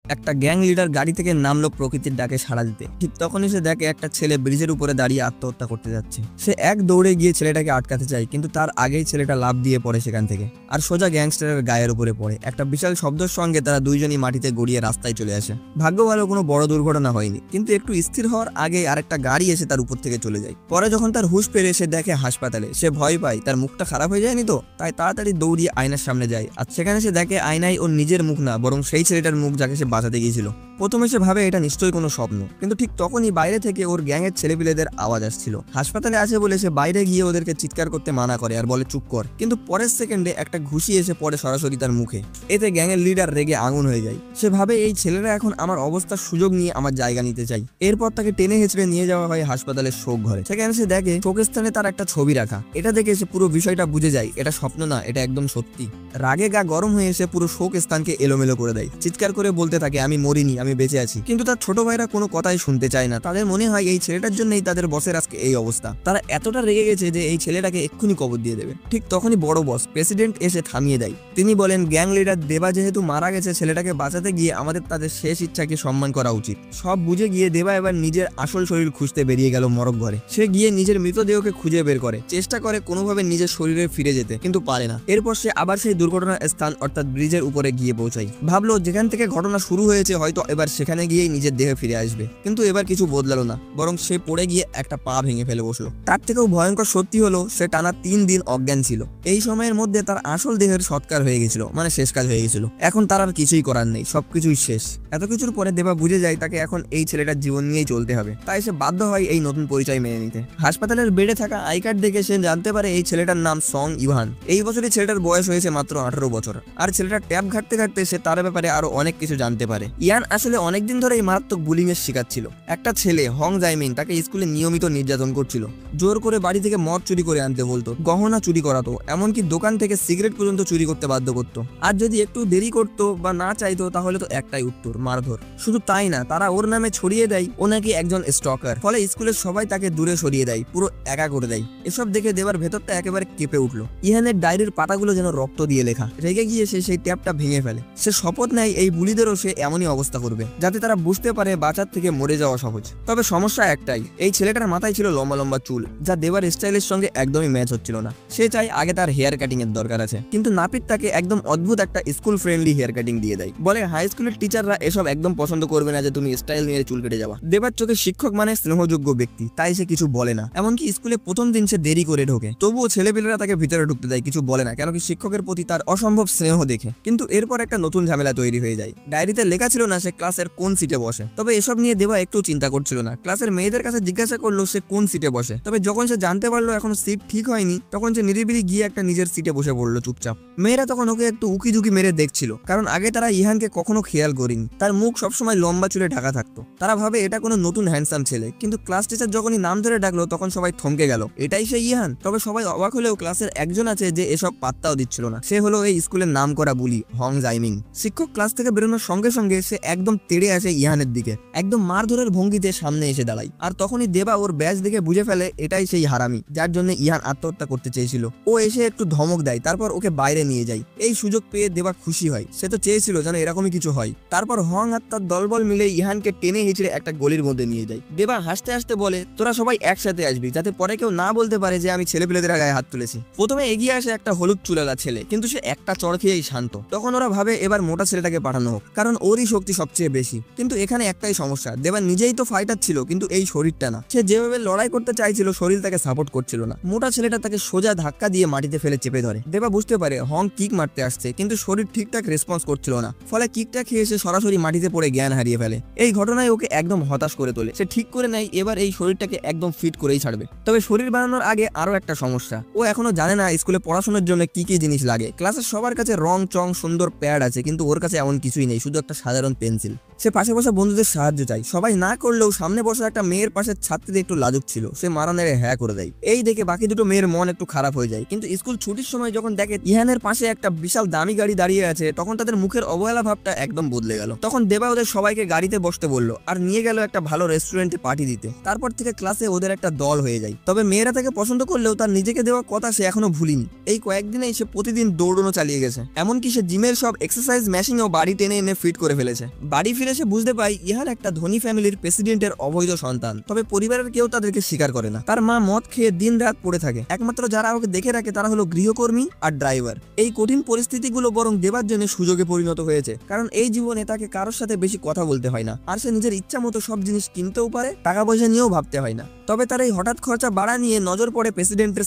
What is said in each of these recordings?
একটা gang leader গাড়ি থেকে নামলো প্রকৃতির ডাকে সাড়া দিতে। ঠিক তখনই সে দেখে একটা ছেলে ব্রিজের উপরে দাঁড়িয়ে আত্মহত্যা করতে যাচ্ছে। সে এক দৌড়ে গিয়ে ছেলেটাকে আটকাতে চায়, কিন্তু তার আগেই ছেলেটা লাফ দিয়ে পড়ে সেখান থেকে আর সোজা গ্যাংস্টারের গায়ের উপরে পড়ে। একটা বিশাল শব্দের সঙ্গে তারা দুইজনই মাটিতে গড়িয়ে রাস্তায় চলে আসে। ভাগ্য ভালো কোনো বড় দুর্ঘটনা হয়নি, কিন্তু একটু স্থির হওয়ার আগে আরেকটা গাড়ি এসে তার উপর থেকে চলে যায়। পরে যখন তার হুঁশ ফেরে সে দেখে হাসপাতালে, সে ভয় পায় তার মুখটা খারাপ হয়ে যায়নি তো, তাই তাড়াতাড়ি দৌড়িয়ে আয়নার সামনে যায়। আর সেখানে সে দেখে আয়নায় ওর নিজের মুখ না, বরং সেই ছেলেটার মুখ যাকে সে বাঁচাতে গিয়েছিল। প্রথমে সে ভাবে এটা নিশ্চয়ই কোনো স্বপ্ন, কিন্তু ঠিক তখনই বাইরে থেকে ওর গ্যাংয়ের ছেলেপিলেদের আওয়াজ আসছিল। হাসপাতালে আছে বলে সে বাইরে গিয়ে ওদেরকে চিৎকার করতে মানা করে আর বলে চুপ কর, কিন্তু পরের সেকেন্ডে একটা ঘুষি এসে পড়ে সরাসরি তার মুখে। এতে গ্যাংয়ের লিডার রেগে আগুন হয়ে যায়। সে ভাবে এই ছেলেরা এখন আমার অবস্থার সুযোগ নিয়ে আমার জায়গা নিতে চাই। এরপর তাকে টেনে হেঁচড়ে নিয়ে যাওয়া হয় হাসপাতালের শোক ঘরে। সেখানে সে দেখে শোকস্থানে তার একটা ছবি রাখা। এটা দেখে সে পুরো বিষয়টা বুঝে যায় এটা স্বপ্ন না, এটা একদম সত্যি। রাগে গা গরম হয়ে এসে পুরো শোক স্থানকে এলোমেলো করে দেয়। চিৎকার করে বলতে থাকে আমি মরিনি, আমি বেঁচে আছি। কিন্তু তার ছোট ভাইরা কোনো কথাই শুনতে চায় না। তাদের মনে হয় এই ছেলেটার জন্যই তাদের বসের আজকে এই অবস্থা। তারা এতটা রেগে গেছে যে এই ছেলেটাকে এক্ষুনি কবর দিয়ে দেবে। ঠিক তখনই বড় বস প্রেসিডেন্ট এসে থামিয়ে দেয়। তিনি বলেন গ্যাং লিডার দেবা যেহেতু মারা গেছে, ছেলেটাকে বাঁচাতে গিয়ে আমাদের তাদের শেষ ইচ্ছাকে সম্মান করা উচিত। সব বুঝে গিয়ে দেবা এবার নিজের আসল শরীর খুঁজতে বেরিয়ে গেল মরক ঘরে। সে গিয়ে নিজের মৃতদেহকে খুঁজে বের করে, চেষ্টা করে কোনোভাবে নিজের শরীরে ফিরে যেতে, কিন্তু পারে না। এরপর সে আবার সেই দুর্ঘটনার স্থান অর্থাৎ ব্রিজের উপরে গিয়ে পৌঁছায়। ভাবলো যেখান থেকে ঘটনা শুরু হয়েছে হয়তো এবার সেখানে গিয়েই নিজের দেহে ফিরে আসবে, কিন্তু এবার কিছু বদলালো না, বরং সে পড়ে গিয়ে একটা পা ভেঙে ফেলে বসলো। তার থেকেও ভয়ঙ্কর সত্যি হলো সে টানা 3 দিন অজ্ঞান ছিল। এই সময়ের মধ্যে তার আসল দেহের সৎকার হয়ে গেছিল, মানে শেষ কাজ হয়ে গেছিল। এখন তার আর কিছুই করার নেই, সবকিছুই শেষ। এত কিছুর পরে দেবা বুঝে যায় তাকে এখন এই ছেলেটার জীবন নিয়েই চলতে হবে। তাই সে বাধ্য হয় এই নতুন পরিচয় মেনে নিতে। হাসপাতালের বেডে থাকা আই কার্ড দেখে সে জানতে পারে এই ছেলেটার নাম সং ইভান। এই বছরই ছেলেটার বয়স হয়েছে মাত্র 18 বছর। আর ছেলেটার ট্যাব ঘাটতে ঘাটতে সে তার ব্যাপারে আরো অনেক কিছু জানতে পারে। ইয়ান আসলে অনেকদিন ধরে এই মারাত্মক বুলিং এর শিকার ছিল। একটা ছেলে হং জাইমিন তাকে স্কুলে নিয়মিত নির্যাতন করছিল। জোর করে বাড়ি থেকে মদ চুরি করে আনতে বলতো, গহনা চুরি করাতো, এমনকি দোকান থেকে সিগারেট পর্যন্ত চুরি করতে বাধ্য করতো। আর যদি একটু দেরি করতো বা না চাইতো তাহলে তো একটাই উত্তর, মারধর। শুধু তাই না, তারা ওর নামে ছড়িয়ে দেয় ও নাকি একজন স্টকার। ফলে স্কুলের সবাই তাকে দূরে সরিয়ে দেয়, পুরো একা করে দেয়। এসব দেখে দেবার ভেতরটা একেবারে কেঁপে উঠলো। ইহানের ডায়েরির পাতাগুলো যেন রক্ত দিয়ে লেখা। রেগে গিয়ে সে সেই ট্যাপটা ভেঙে ফেলে। সে শপথ নেয় এই বুলিদেরও সে এমনই অবস্থা করবে, যাতে তারা বুঝতে পারে বাঁচার থেকে মরে যাওয়া সহজ। তবে সমস্যা একটাই, এই ছেলেটার মাথায় ছিল লম্বা লম্বা চুল, যা দেবার স্টাইলের সঙ্গে একদমই ম্যাচ হচ্ছিল না। সে চাই আগে তার হেয়ার কাটিং এর দরকার আছে, কিন্তু নাপিত তাকে একদম অদ্ভুত একটা স্কুল ফ্রেন্ডলি হেয়ার কাটিং দিয়ে দেয়। বলে হাই স্কুলের টিচাররা এসব একদম পছন্দ করবে না যে তুমি স্টাইল নিয়ে চুল কেটে যাওয়া। দেবার চোখে শিক্ষক মানে স্নেহযোগ্য ব্যক্তি, তাই সে কিছু বলে না। এমনকি স্কুলে প্রথম দিন সে দেরি করে ঢোকে, তবুও ছেলেপেলেরা তাকে ভিতরে ঢুকতে দেয়, কিছু বলে না, কেন কি শিক্ষকের প্রতি তার অসম্ভব স্নেহ দেখে। কিন্তু এরপর একটা নতুন ঝামেলা তৈরি হয়ে যায়। ডায়েরিতে লেখা ছিল না সে ক্লাসের কোন সিটে বসে। তবে এসব নিয়ে দেবা একটু চিন্তা করছিল না। ক্লাসের মেয়েদের কাছে জিজ্ঞাসা করলো সে কোন সিটে বসে। তবে যখন সে জানতে পারলো এখন সিট ঠিক হয়নি, তখন সে নিরিবিলি গিয়ে একটা নিজের সিটে বসে পড়লো চুপচাপ। মেয়েরা তখন ওকে একটু উকি ঝুঁকি মেরে দেখছিল, কারণ আগে তারা ইহানকে কখনো খেয়াল করেনি। তার মুখ সবসময় লম্বা চুলে ঢাকা থাকতো। তারা ভাবে এটা কোনো নতুন হ্যান্ডসাম ছেলে, কিন্তু ক্লাস টিচার যখনই নাম ধরে ডাকলো তখন সবাই থমকে গেল, এটাই সে ইহান। তবে সবাই অবাক হলেও ক্লাসের একজন আছে যে এসব পাত্তাও দিচ্ছিল না। সে হলো এই স্কুলের নাম করা বুলি হং জাইমিং। শিক্ষক ক্লাস থেকে বেরোনোর সঙ্গে সঙ্গে সে একদম তেড়ে আসে ইহানের দিকে, একদম মারধরের ভঙ্গিতে সামনে এসে দাঁড়ায়। আর তখনই দেবা ওর ব্যাজ দেখে বুঝে ফেলে এটাই সেই হারামি যার জন্য ইহান আত্মহত্যা করতে চেয়েছিল। ও এসে একটু ধমক দেয়, তারপর ওকে বাইরে নিয়ে যায়। এই সুযোগ পেয়ে দেবা খুশি হয়, সে তো চেয়েছিল যেন এরকমই কিছু হয়। তারপর হং আর তার দলবল মিলে ইহানকে টেনে হিচড়ে একটা গলির মধ্যে নিয়ে যায়। দেবা হাসতে হাসতে বলে তোরা সবাই একসাথে আসবি, যাতে পরে কেউ না বলতে পারে যে আমি ছেলেপেলেদের গায়ে হাত তুলেছি। প্রথমে এগিয়ে আসে একটা হলুদ চুলালা ছেলে, কিন্তু সে একটা চড় খেয়েই শান্ত। তখন ওরা ভাবে এবার মোটা ছেলেটাকে পাঠানো হোক, কারণ ওরই শক্তি সবচেয়ে বেশি। কিন্তু এখানে একটাই সমস্যা, দেবা নিজেই তো ফাইটার ছিল, কিন্তু এই শরীরটা না। সে যেভাবে লড়াই করতে চাইছিল শরীর তাকে সাপোর্ট করছিল না। মোটা ছেলেটা তাকে সোজা ধাক্কা দিয়ে মাটিতে ফেলে চেপে ধরে। দেবা বুঝতে পারে হং কিক মারতে আসছে, কিন্তু শরীর ঠিকঠাক রেসপন্স করছিল না। ফলে কিকটা খেয়ে সে সরাসরি মাটিতে পড়ে জ্ঞান হারিয়ে ফেলে। এই ঘটনায় ওকে একদম হতাশ করে তোলে। সে ঠিক করে নেয় এবার এই শরীরটাকে একদম ফিট করেই ছাড়বে। তবে শরীর বানানোর আগে আরো একটা সমস্যা, ও এখনো জানে না স্কুলে পড়াশোনার জন্য কি কি জিনিস লাগে। ক্লাসের সবার কাছে রং চং সুন্দর প্যাড আছে, কিন্তু ওর কাছে এমন কিছুই নেই, শুধু একটা সাধারণ পেন্সিল। সে পাশে বসা বন্ধুদের সাহায্য চাই, সবাই না করলেও সামনে বসা একটা মেয়ের পাশের ছাত্রীদের একটু লাজুক ছিল। সে মারা নেড়ে হ্যাঁ করে দেয়। এই দেখে বাকি দুটো মেয়ের মন একটু খারাপ হয়ে যায়। কিন্তু স্কুল ছুটির সময় যখন দেখে ইহানের পাশে একটা বিশাল দামি গাড়ি দাঁড়িয়ে আছে, তখন তাদের মুখের অবহেলা ভাবটা একদম বদলে গেল। তখন দেবা ওদের সবাইকে গাড়িতে বসতে বললো আর নিয়ে গেল একটা ভালো রেস্টুরেন্টে পার্টি দিতে। তারপর থেকে ক্লাসে ওদের একটা দল হয়ে যায়। তবে মেয়েরা তাকে পছন্দ করলেও তার নিজেকে দেওয়া কথা সে এখনো ভুলিনি। এই কয়েকদিনেই সে প্রতিদিন দৌড়ানো চালিয়ে গেছে, এমনকি সে জিমের সব এক্সারসাইজ মেশিনও বাড়ি টেনে এনে ফিট করে ফেলেছে। বাড়ি ফিরে সে বুঝতে পায় ইহান একটা ধনী ফ্যামিলির প্রেসিডেন্টের অবৈধ সন্তান। তবে পরিবারের কেউ তাদেরকে স্বীকার করে না। তার মা মদ খেয়ে দিন রাত পড়ে থাকে, একমাত্র যারা ওকে দেখে রাখে তারা হলো গৃহকর্মী আর ড্রাইভার। এই কঠিন পরিস্থিতিগুলো বরং দেবার জন্য সুযোগে পরিণত হয়েছে, কারণ এই জীবনে তাকে কারোর সাথে বেশি কথা বলতে হয় না, আর সে নিজের ইচ্ছা মতো সব জিনিস কিনতেও পারে, টাকা পয়সা নিয়েও ভাবতে হয় না। তবে তার এই হঠাৎ খরচা বাড়া নিয়ে নজর পড়ে প্রেসিডেন্টের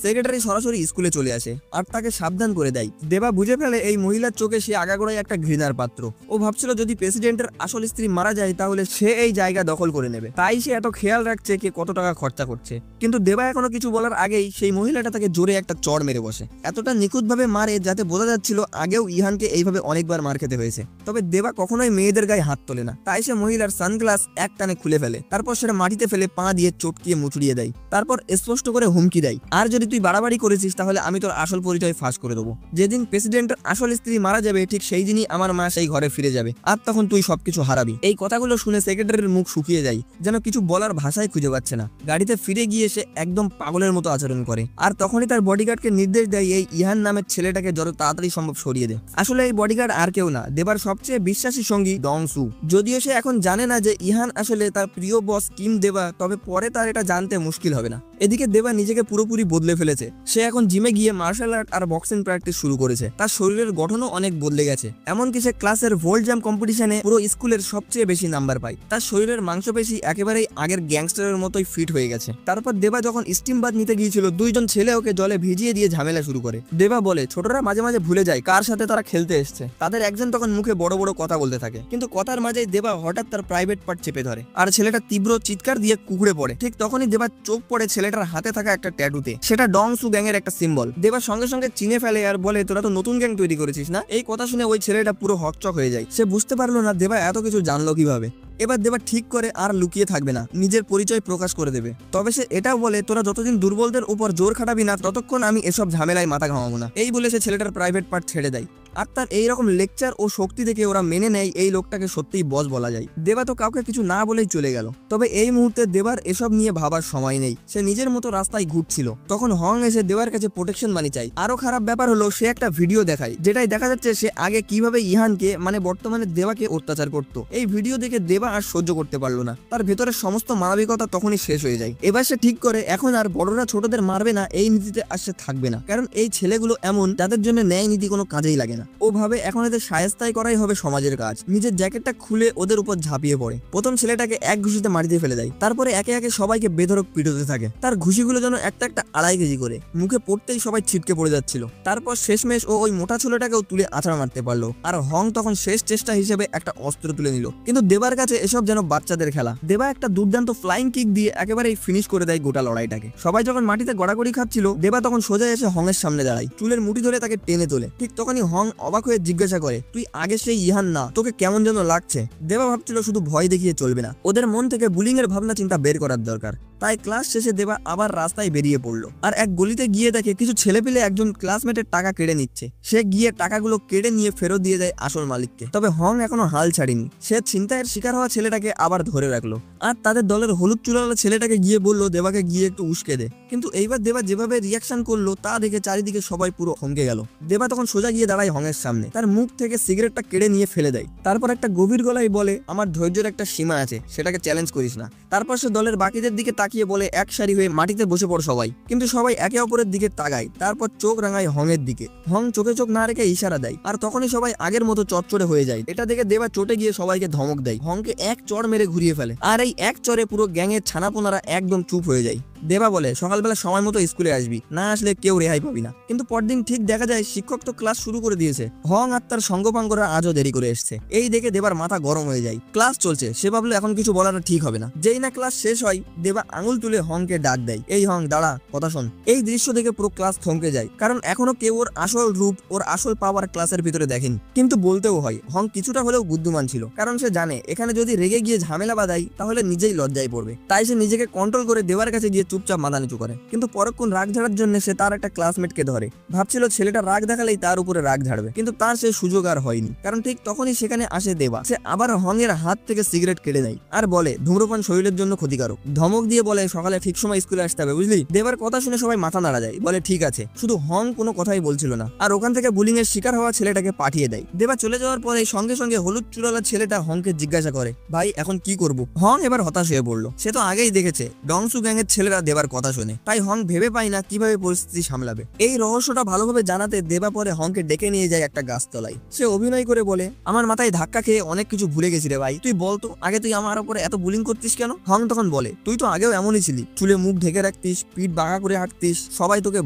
সেক্রেটারি সরাসরি স্কুলে চলে আসে আর তাকে সাবধান করে দেয়। দেবা বুঝে ফেলে এই মহিলার চোখে সে আগাগোড়াই একটা ঘৃণার পাত্র। ও ভাবছিল যদি প্রেসিডেন্টের আসল স্ত্রী মারা যায় তাহলে সে এই জায়গা দখল করে নেবে, তাই সে এত খেয়াল রাখছে কে কত টাকা খরচা করছে। কিন্তু দেবা এখনো কিছু বলার আগেই সেই মহিলাটা তাকে জোরে একটা চড় মেরে বসে, এতটা নিখুঁতভাবে মারে যাতে বোঝা যাচ্ছিল আগেও ইহানকে এইভাবে অনেকবার মার খেতে হয়েছে। তবে দেবা কখনোই মেয়েদের গায়ে হাত তোলে না, তাই সে মহিলার সানগ্লাস এক টানে খুলে ফেলে, তারপর সেটা মাটিতে ফেলে পা দিয়ে চটকিয়ে মুচড়িয়ে দেয়। তারপর স্পষ্ট করে হুমকি দেয়, আর যদি তুই বাড়াবাড়ি করেছিস তাহলে আমি তোর আসল পরিচয় ফাঁস করে দেবো। যেদিন প্রেসিডেন্টের আসল স্ত্রী মারা যাবে ঠিক সেই দিনই আমার মা সেই ঘরে ফিরে যাবে, আর তখন তুই সবকিছু হারাবি। এই কথাগুলো শুনে সেক্রেটারির মুখ শুকিয়ে যায়, যেন কিছু বলার ভাষাই খুঁজে পাচ্ছে না। গাড়িতে ফিরে গিয়ে সে একদম পাগলের মতো আচরণ করে, আর তখনই তার বডিগার্ডকে নির্দেশ দেয় এই ইহান নামের ছেলেটাকে যত তাড়াতাড়ি সম্ভব সরিয়ে দে। আসলে এই বডিগার্ড আর কেউ না, দেবার সবচেয়ে বিশ্বাসী সঙ্গী ডং সু। যদিও সে এখন জানে না যে ইহান আসলে তার প্রিয় বস কিম দেবা, তবে পরে তার এটা জানতে মুশকিল হবে না। এদিকে দেবা নিজেকে পুরোপুরি বদলে ফেলেছে। সে এখন জিমে গিয়ে মার্শাল আর্ট আর বক্সিং প্র্যাকটিস শুরু করেছে। তার শরীরের গঠনও অনেক বদলে গেছে, এমনকি সে ক্লাসের ভোল্ট জাম্প কম্পিটিশনে পুরো স্কুলের সবচেয়ে বেশি নাম্বার পায়। তার শরীরের মাংসপেশি একেবারেই আগের গ্যাংস্টারের মতোই ফিট হয়ে গেছে। তারপর দেবা যখন স্টিম বাথ নিতে গিয়েছিল, দুইজন ছেলে ওকে জলে ভিজিয়ে দিয়ে ঝামেলা শুরু করে। দেবা বলে ছোটরা মাঝে মাঝে ভুলে যায় কার সাথে তারা খেলতে এসছে। তাদের একজন তখন মুখে বড় বড় কথা বলতে থাকে, কিন্তু কথার মাঝেই দেবা হঠাৎ তার প্রাইভেট পার্ট চেপে ধরে আর ছেলেটা তীব্র চিৎকার দিয়ে কুকুরে পড়ে। ঠিক তখনই দেবার চোখ পড়ে ছেলেটার হাতে থাকা একটা ট্যাটুতে, সেটা ডং সু গ্যাং এর একটা সিম্বল। দেবা সঙ্গে সঙ্গে চিনে ফেলে আর বলে তোরা তো নতুন গ্যাং তৈরি করেছিস না। এই কথা শুনে ওই ছেলেটা পুরো হকচক হয়ে যায়। সে বুঝতে পারলো না দেবা এত কিছু জানলো কিভাবে। এবার দেবা ঠিক করে আর লুকিয়ে থাকবে না, নিজের পরিচয় প্রকাশ করে দেবে। তবে সে এটাও বলে তোরা যতদিন দুর্বলদের উপর জোর খাটাবি না ততক্ষণ আমি এসব ঝামেলায় মাথা ঘামাবো না। এই বলে সে ছেলেটার প্রাইভেট পার্ট ছেড়ে দেয়। আর তার এইরকম লেকচার ও শক্তি দেখে ওরা মেনে নেয় এই লোকটাকে সত্যিই বস বলা যায়। দেবা তো কাউকে কিছু না বলেই চলে গেল। তবে এই মুহূর্তে দেবার এসব নিয়ে ভাবার সময় নেই, সে নিজের মতো রাস্তায় ঘুরছিল। তখন হং এসে দেবার কাছে প্রোটেকশন মানি চাই। আরো খারাপ ব্যাপার হলো সে একটা ভিডিও দেখায়, যেটাই দেখা যাচ্ছে সে আগে কিভাবে ইহানকে মানে বর্তমানে দেবাকে অত্যাচার করত। এই ভিডিও দেখে দেবা আর সহ্য করতে পারলো না, তার ভেতরে সমস্ত মানবিকতা তখনই শেষ হয়ে যায়। এবার সে ঠিক করে এখন আর বড়রা ছোটদের মারবে না, এই নীতিতে আর সে থাকবে না, কারণ এই ছেলেগুলো এমন যাদের জন্য ন্যায় নীতি কোনো কাজেই লাগে না। ও ভাবে এখন এদের শায়েস্তাই করাই হবে সমাজের কাজ। নিজের জ্যাকেটটা খুলে ওদের উপর ঝাঁপিয়ে পড়ে, প্রথম ছেলেটাকে এক ঘুষিতে মাটিতে ফেলে দেয়। তারপরে একে একে সবাইকে বেধড়ক পিটোতে থাকে। তার ঘুষিগুলো যেন একটা একটা 2.5 কেজি করে, মুখে পড়তেই সবাই ছিটকে পড়ে যাচ্ছিল। তারপর শেষমেশ ও ওই মোটা ছেলেটাকেও তুলে আছাড় মারতে পারলো। আর হং তখন শেষ চেষ্টা হিসেবে একটা অস্ত্র তুলে নিল, কিন্তু দেবার কাছে এসব যেন বাচ্চাদের খেলা। দেবা একটা দুর্দান্ত ফ্লাইং কিক দিয়ে একেবারেই ফিনিশ করে দেয় গোটা লড়াইটাকে। সবাই যখন মাটিতে গড়াগড়ি খাচ্ছিল, দেবা তখন সোজা এসে হংয়ের সামনে দাঁড়ায়, চুলের মুঠি ধরে তাকে টেনে তোলে। ঠিক তখনই হং অবাক হয়ে জিজ্ঞাসা করে তুই আগে সেই ইহান না, তোকে কেমন যেন লাগছে। দেবা ভাবছিল শুধু ভয় দেখিয়ে চলবে না, ওদের মন থেকে বুলিং এর ভাবনা চিন্তা বের করার দরকার। তাই ক্লাস শেষে দেবা আবার রাস্তায় বেরিয়ে পড়লো আর এক গলিতে গিয়ে দেখে কিছু ছেলেপিলে একজন ক্লাসমেটের টাকা কেড়ে নিচ্ছে। সে গিয়ে টাকাগুলো কেড়ে নিয়ে ফেরত দিয়ে দেয় আসল মালিককে। তবে হং এখনো হাল ছাড়েনি, সে ছিনতাইয়ের শিকার হওয়া ছেলেটাকে আবার ধরে রাখলো আর তাদের দলের হলুদ চুলাওয়ালা ছেলেটাকে গিয়ে বললো দেবাকে গিয়ে একটু উস্কে দে। কিন্তু এইবার দেবা যেভাবে রিয়াকশন করলো তা দেখে চারিদিকে সবাই পুরো থমকে গেল। দেবা তখন সোজা গিয়ে দাঁড়ায় হংয়ের সামনে, তার মুখ থেকে সিগারেটটা কেড়ে নিয়ে ফেলে দেয়। তারপর একটা গভীর গলায় বলে আমার ধৈর্যের একটা সীমা আছে, সেটাকে চ্যালেঞ্জ করিস না। তারপর সে দলের বাকিদের দিকে তাকিয়ে বলে এক সারি হয়ে মাটিতে বসে পড় সবাই। কিন্তু সবাই একে অপরের দিকে তাকায়, তারপর চোখ রাঙায় হংয়ের দিকে। হং চোখে চোখ না রেখে ইশারা দেয় আর তখনই সবাই আগের মতো চটচড়ে হয়ে যায়। এটা দেখে দেবা চটে গিয়ে সবাইকে ধমক দেয়, হংকে এক চড় মেরে ঘুরিয়ে ফেলে। আর এই এক চড়ে পুরো গ্যাংয়ের ছানাপোনারা একদম চুপ হয়ে যায়। দেবা বলে সকালবেলা সময় মতো স্কুলে আসবি, না আসলে কেউ রেহাই পাবি না। কিন্তু পরদিন ঠিক দেখা যায় শিক্ষক তো ক্লাস শুরু করে দিয়েছে। হং আর তার সঙ্গপাঙ্গরা আজও দেরি করে এসছে। এই দেখে দেবার মাথা গরম হয়ে যায়। ক্লাস চলছে, সে ভাবলো এখন কিছু বলাটা ঠিক হবে না। যেই না ক্লাস শেষ হয়, দেবা আঙুল তুলে হংকে ডাক দেয়, এই হং দাঁড়া, কথা শোন। এই দৃশ্য দেখে পুরো ক্লাস থমকে যায়, কারণ এখনো কেউ ওর আসল রূপ, ওর আসল পাওয়ার ক্লাসের ভিতরে দেখেনি। কিন্তু বলতেও হয় হং কিছুটা হলেও বুদ্ধিমান ছিল, কারণ সে জানে এখানে যদি রেগে গিয়ে ঝামেলা বাঁধায় তাহলে নিজেই লজ্জায় পড়বে। তাই সে নিজেকে কন্ট্রোল করে দেবার কাছে গিয়ে চুপচাপ মাথা নিচু করে। কিন্তু পরক্ষণ রাগ ঝাড়ার জন্য সে তার একটা ক্লাসমেটকে ধরে। ভাবছিল ছেলেটা রাগ দেখালেই তার উপরে রাগ ঝাড়বে, কিন্তু তার সে সুযোগ আর হয়নি, কারণ ঠিক তখনই সেখানে আসে দেবা। সে আবার হংয়ের হাত থেকে সিগারেট কেড়ে নেয় আর বলে ধূম্রপান শরীরের জন্য ক্ষতিকারক। ধমক দিয়ে বলে সকালে ঠিক সময় স্কুলে আসতে হবে, বুঝলি? দেবার কথা শুনে সবাই মাথা নাড়া যায়, বলে ঠিক আছে। শুধু হং কোনো কথাই বলছিল না, আর ওখান থেকে বুলিং এর শিকার হওয়া ছেলেটাকে পাঠিয়ে দেয়। দেবা চলে যাওয়ার পরে সঙ্গে সঙ্গে হলুদ চুলালা ছেলেটা হংকে জিজ্ঞাসা করে, ভাই এখন কি করব? হং এবার হতাশ হয়ে পড়লো। সে তো আগেই দেখেছে ডংসু গ্যাং এর ছেলেরা দেবার কথা শুনে, তাই হং ভেবে পায় না কিভাবে পরিস্থিতি সামলাবে। এই রহস্যটা ভালোভাবে জানাতে দেবা পরে হংকে ডেকে নিয়ে যায় একটা গাছতলায়। সে অভিনয় করে বলে, আমার মাথায় ধাক্কা খেয়ে অনেক কিছু ভুলে গেছি রে ভাই, তুই বলতো আগে তুই আমার উপরে এত বুলিং করতিস কেন? হং তখন বলে, তুই তো আগেও এমনই ছিলি, চুলে মুখ ঢেকে রাখতিস, পিঠ বাঁকা করে হাঁটতিস, সবাই তোকে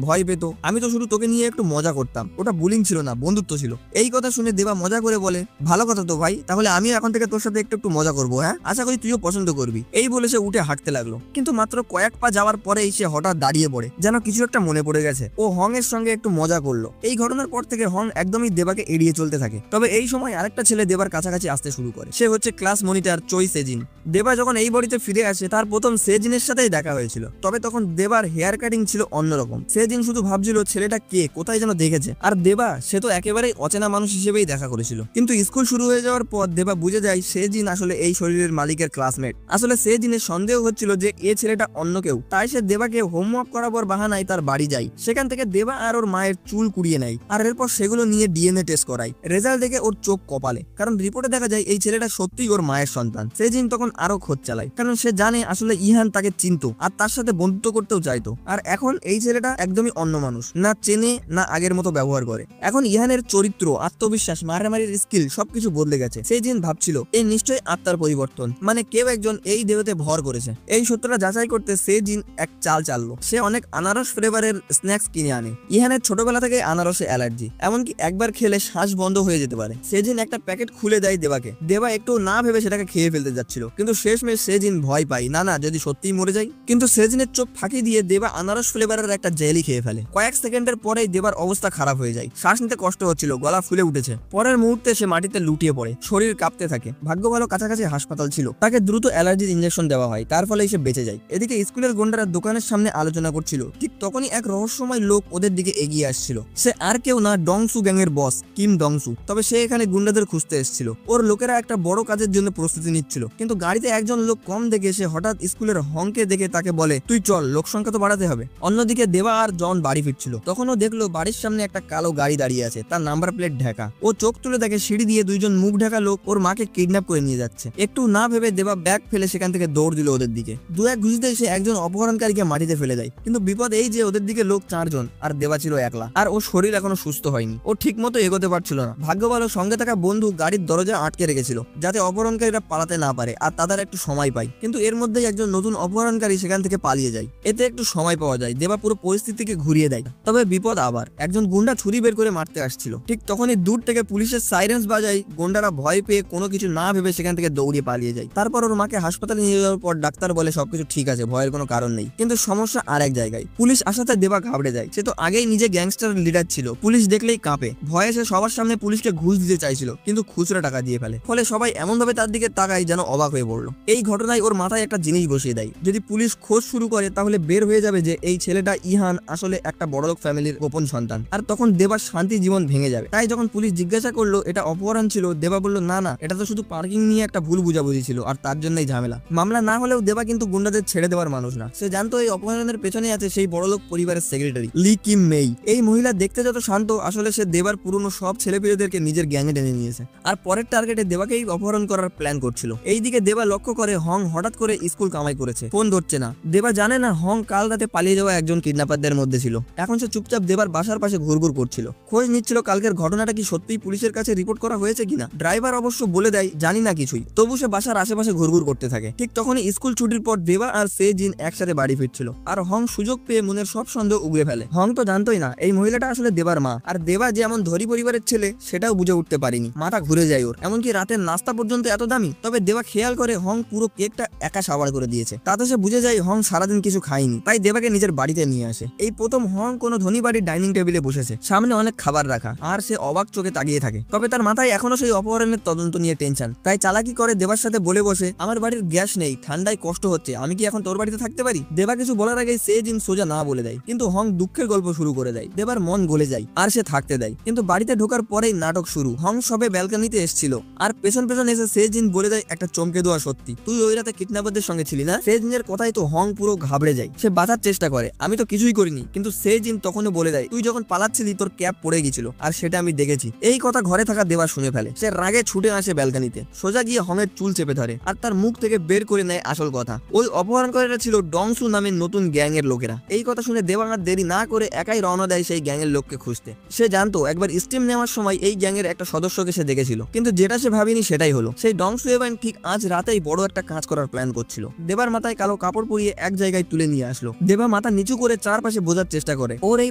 ভয় পেত, আমি তো শুধু তোকে নিয়ে একটু মজা করতাম, ওটা বুলিং ছিল না, বন্ধুত্ব ছিল। এই কথা শুনে দেবা মজা করে বলে, ভালো কথা তো ভাই, তাহলে আমি এখন থেকে তোর সাথে একটু মজা করবো, হ্যাঁ আশা করি তুইও পছন্দ করবি। এই বলে সে উঠে হাঁটতে লাগলো, কিন্তু মাত্র কয়েক পা যাওয়ার পরেই সে হঠাৎ দাঁড়িয়ে পড়ে, যেন কিছু একটা মনে পড়ে গেছে। ও হং এর সঙ্গে একটু মজা করলো। এই ঘটনার পর থেকে হং একদমই দেবাকে এড়িয়ে চলতে থাকে। তবে এই সময় আরেকটা ছেলে দেবার কাছাকাছি আসতে শুরু করে। সে হচ্ছে ক্লাস মনিটর চই সেজিন। দেবা যখন এই বাড়িতে ফিরে আসে তার প্রথম সেজিনের সাথেই দেখা হয়েছিল। তবে তখন দেবার হেয়ার কাটিং ছিল অন্যরকম। সেজিন শুধু ভাবছিল ছেলেটা কে, কোথায় যেন দেখেছে। আর দেবা সে তো একেবারেই অচেনা মানুষ হিসেবেই দেখা করেছিল। কিন্তু স্কুল শুরু হয়ে যাওয়ার পর দেবা বুঝে যায় সেজিন আসলে এই শরীরের মালিকের ক্লাসমেট। আসলে সেজিনের সন্দেহ হচ্ছিল যে এ ছেলেটা অন্য কেউ, তাই সে দেবাকে হোমওয়ার্ক করাবার বাহানায় তার বাড়ি যায়। সেখান থেকে দেবা আর ওর মায়ের চুল কুড়িয়ে নেয়, আর এরপর সেগুলো নিয়ে ডিএনএ টেস্ট করায়। রেজাল্ট দেখে ওর চোখ কপালে, কারণ রিপোর্টে দেখা যায় এই ছেলেটা সত্যিই ওর মায়ের সন্তান। সেজিন তখন আরো খোঁজ চালায়, কারণ সে জানে আসলে ইহান তাকে চিনতো আর তার সাথে বন্ধুত্ব করতেও চাইতো। আর এখন এই ছেলেটা একদমই অন্য মানুষ, না চেনে না আগের মতো ব্যবহার করে। এখন ইহানের চরিত্র, আত্মবিশ্বাস, মারামারির স্কিল সবকিছু বদলে গেছে। সেজিন ভাবছিল এই নিশ্চয়ই আত্মার পরিবর্তন, মানে কেউ একজন এই দেহতে ভর করেছে। এই সত্যটা যাচাই করতে সেজিন এক চাল চাললো। সে অনেক আনারস ফ্লেভারের স্ন্যাক্স কিনে আনে। ইহানের ছোটবেলা থেকে আনারসে অ্যালার্জি, এমনকি একবার খেলে শ্বাস বন্ধ হয়ে যেতে পারে। সেজিন একটা প্যাকেট খুলে দেয় দেবাকে। দেবা একটু না ভেবে সেটাকে খেয়ে ফেলতে যাচ্ছিল, কিন্তু শেষমেশ সেজিন ভয় পায়, না যদি সত্যিই মরে যায়। কিন্তু সেজিনের চোখ ফাঁকি দিয়ে দেবা আনারস ফ্লেভারের একটা জেলি খেয়ে ফেলে। কয়েক সেকেন্ডের পরেই দেবার অবস্থা খারাপ হয়ে যায়। শ্বাস নিতে কষ্ট হচ্ছিল, গলা ফুলে উঠেছে। পরের মুহূর্তে সে মাটিতে লুটিয়ে পড়ে, শরীর কাঁপতে থাকে। ভাগ্য ভালো কাছাকাছি হাসপাতাল ছিল, তাকে দ্রুত অ্যালার্জির ইনজেকশন দেওয়া হয়, তার ফলে সে বেঁচে যায়। এদিকে স্কুলের গুন্ডারা দোকানের সামনে আলোচনা করছিল। ঠিক তখনই এক রহস্যময় লোক ওদের দিকে এগিয়ে আসছিল। সে আর কেউ না, ডংসু গ্যাং এর বস কিম ডংসু। তবে সে এখানে গুন্ডাদের খুঁজতে এসেছিল। ওর লোকেরা একটা বড় কাজের জন্য প্রস্তুতি নিচ্ছিল, কিন্তু গাড়িতে একজন লোক কম দেখে সে হঠাৎ স্কুলের হংকে দেখে তাকে বলে, তুই চল, লোক সংখ্যা তো বাড়াতে হবে। অন্যদিকে দেবা আর জন বাড়ি ফিরছিল। তখন ও দেখলো বাড়ির সামনে একটা কালো গাড়ি দাঁড়িয়ে আছে, তার নাম্বার প্লেট ঢাকা। ও চোখ তুলে দেখে সিঁড়ি দিয়ে দুইজন মুখ ঢাকা লোক ওর মাকে কিডন্যাপ করে নিয়ে যাচ্ছে। একটু না ভেবে দেবা ব্যাগ ফেলে সেখান থেকে দৌড় দিল ওদের দিকে। দু এক ঘুষিতে সে একজন অপহরণকারীকে মাটিতে ফেলে দেয়। কিন্তু বিপদ এই যে ওদের দিকে লোক 4 জন, আর দেবা ছিল একলা। আর ওর শরীর এখনো সুস্থ হয়নি, ও ঠিক মতো এগোতে পারছিল না। ভাগ্য ভালো সঙ্গে থাকা বন্ধু গাড়ির দরজা আটকে রেখেছিল, যাতে অপহরণকারীরা পালাতে না পারে আর তাদের একটু সময় পায়। কিন্তু এর মধ্যেই একজন নতুন অপহরণকারী সেখান থেকে পালিয়ে যায়। এতে একটু সময় পাওয়া যায়, দেবা পুরো পরিস্থিতিকে ঘুরিয়ে দেয়। তবে বিপদ আবার, একজন গুন্ডা ছুরি বের করে মারতে আসছিল। ঠিক তখনই দূর থেকে পুলিশের সাইরেন্স বাজায়। গুন্ডারা ভয় পেয়ে কোনো কিছু না ভেবে সেখান থেকে দৌড়িয়ে পালিয়ে যায়। তারপর ওর মাকে হাসপাতালে নিয়ে যাওয়ার পর ডাক্তার বলে সবকিছু ঠিক আছে, ভয়ের কোনো কারণ নেই। কিন্তু সমস্যা আর এক জায়গায়। পুলিশ আসাতে দেবা ঘাবড়ে যায়। সে তো আগেই নিজে গ্যাংস্টার লিডার ছিল, পুলিশ দেখলেই কাঁপে। ভয়ে সে সবার সামনে পুলিশকে ঘুষ দিতে চাইছিল, কিন্তু খুচরা টাকা দিয়ে ফেলে। ফলে সবাই এমন ভাবে তার দিকে তাকায় যেন অবাক হয়ে পড়লো। এই ঘটনায় ওর মাথায় একটা জিনিস বসিয়ে দেয়, যদি পুলিশ খোঁজ শুরু করে তাহলে বের হয়ে যাবে যে এই ছেলেটা ইহান আসলে একটা বড়লোক ফ্যামিলির গোপন সন্তান। আর তখন দেবার শান্তি জীবন ভেঙে যাবে। তাই যখন পুলিশ জিজ্ঞাসা করলো এটা অপহরণ ছিল, দেবা বলল না, এটা তো শুধু পার্কিং নিয়ে একটা ভুল বুঝাবুঝি ছিল, আর তার জন্যই ঝামেলা। মামলা না হলেও দেবা কিন্তু গুন্ডাদের ছেড়ে দেওয়ার মানুষ না। সে জানতো এই অপহরণের পেছনে আছে সেই বড়লোক পরিবারের সেক্রেটারি লি কিম মেই। এই মহিলা দেখতে যত শান্ত, আসলে সে দেবার পুরনো সব ছেলেপিলেদেরকে নিজের গ্যাংয়ে টেনে নিয়েছে, আর পরের টার্গেটে দেবাকেই অপহরণ করার প্ল্যান করছিল। এইদিকে দেবা লক্ষ্য করে হং হঠাৎ করে স্কুল কামাই করেছে, ফোন ধরছে না। দেবা জানে না হং কাল রাতে পালিয়ে যাওয়া একজন কিডন্যাপারদের মধ্যে ছিল। এখন সে চুপচাপ দেবার বাসার পাশে ঘুরঘুর করছিল, খোঁজ নিচ্ছিল কালকের ঘটনাটা কি সত্যিই পুলিশের কাছে রিপোর্ট করা হয়েছে কিনা। ড্রাইভার অবশ্য বলে দেয় জানি না কিছুই, তবু সে বাসার আশেপাশে ঘুরঘুর করতে থাকে। ঠিক তখনই স্কুল ছুটির পর দেবা আর সেজিন একসাথে বাড়ি ফিরছিল, আর হং সুযোগ পেয়ে মনের সব সন্দেহ উগড়ে ফেলে। হং তো জানতোই না এই মহিলাটা আসলে দেবার মা, আর দেবা যে এমন ধনী পরিবারের ছেলে সেটাও বুঝে উঠতে পারিনি। মাথা ঘুরে যায় ওর, এমনকি রাতের নাস্তা পর্যন্ত এত দামি। তবে দেবা খেয়াল করে হং পুরো কেকটা একা সাবার করে দিয়েছে। তাতে সে বুঝে যায় হং সারাদিন কিছু খায়নি, তাই দেবাকে নিজের বাড়িতে নিয়ে আসে। এই প্রথম হং কোনো ধনী বাড়ির ডাইনিং টেবিলে বসেছে, সামনে অনেক খাবার রাখা, আর সে অবাক চোখে তাকিয়ে থাকে। তবে তার মাথায় এখনো সেই অপহরণের তদন্ত নিয়ে টেনশন, তাই চালাকি করে দেবার সাথে বলে বসে আমার বাড়ির গ্যাস নেই, ঠান্ডায় কষ্ট হচ্ছে, আমি কি এখন তোর বাড়িতে থাকতে পারি? পারি? দেবা কিছু বলার আগে সেজিন সোজা না বলে দেয়, কিন্তু হং দুঃখের গল্প শুরু করে দেয়। দেবার মন গলে যায় আর সে থাকতে দেয়। কিন্তু বাড়িতে ঢোকার পরেই নাটক শুরু। হং সবে ব্যালকনিতে এসেছিল আর পেছন পেছন এসে সেজিন বলে দেয় একটা চমকে দেওয়া সত্যি, তুই ওই রাতে কিডন্যাপারদের সঙ্গে ছিলি না? সেজিনের কথাই তো হং পুরো ঘাবড়ে যায়। সে বাঁচার চেষ্টা করে, আমি তো কিছুই করিনি, কিন্তু সেজিন তখনও বলে দেয় তুই যখন পালাচ্ছিলি তোর ক্যাপ পড়ে গেছিল আর সেটা আমি দেখেছি। এই কথা ঘরে থাকা দেবা শুনে ফেলে। সে রাগে ছুটে আসে ব্যালকনিতে, সোজা গিয়ে হংয়ের চুল চেপে ধরে আর তার মুখ থেকে বের করে নেয় আসল কথা। ওই অপহরণকারীরা ছিল ডংসু নামের নতুন গ্যাং এর লোকেরা। এই কথা শুনে দেবা আর দেরি না করে একাই রওনা দেয় সেই গ্যাং এর লোককে খুঁজতে। সে জানতো একবার স্টিম নেওয়ার সময় এই গ্যাং এর একটা সদস্যকে সে দেখেছিল, কিন্তু যেটা সে ভাবেনি সেটাই হলো। সেই ডংসু এবার ঠিক আজ রাতেই বড় একটা কাজ করার প্ল্যান করছিল। দেবার মাথায় কালো কাপড় পরিয়ে এক জায়গায় তুলে নিয়ে আসলো। দেবা মাথা নিচু করে চারপাশে বোঝার চেষ্টা করে। ওর এই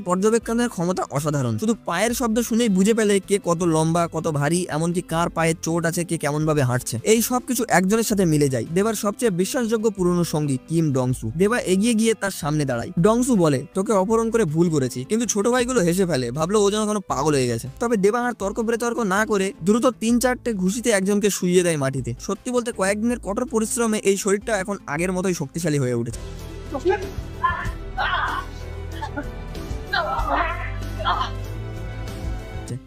পর্যবেক্ষণের ক্ষমতা অসাধারণ। শুধু পায়ের শব্দ শুনেই বুঝে পেলে কে কত লম্বা, কত ভারী, এমনকি কার পায়ে চোট আছে, কে কেমন ভাবে হাঁটছে। এই সবকিছু একজনের সাথে মিলে যায়। দেবার সবচেয়ে বিশ্বাসযোগ্য পুরনো সঙ্গী কিম ডংসু। দেবা এগিয়ে গিয়ে তার সামনে দাঁড়ায়। ডংসু বলে, তোকে অপহরণ করে ভুল করেছি। কিন্তু ছোট ভাইগুলো হেসে ফেলে, ভাবলো ও যেন কোনো পাগল হয়ে গেছে। তবে দেবা আর তর্ক বিতর্ক না করে দ্রুত 3-4টে ঘুষিতে একজনকে শুইয়ে দেয় মাটিতে। সত্যি বলতে কয়েকদিনের কঠোর পরিশ্রমে এই শরীরটা এখন আগের মতোই শক্তিশালী হয়ে উঠেছে।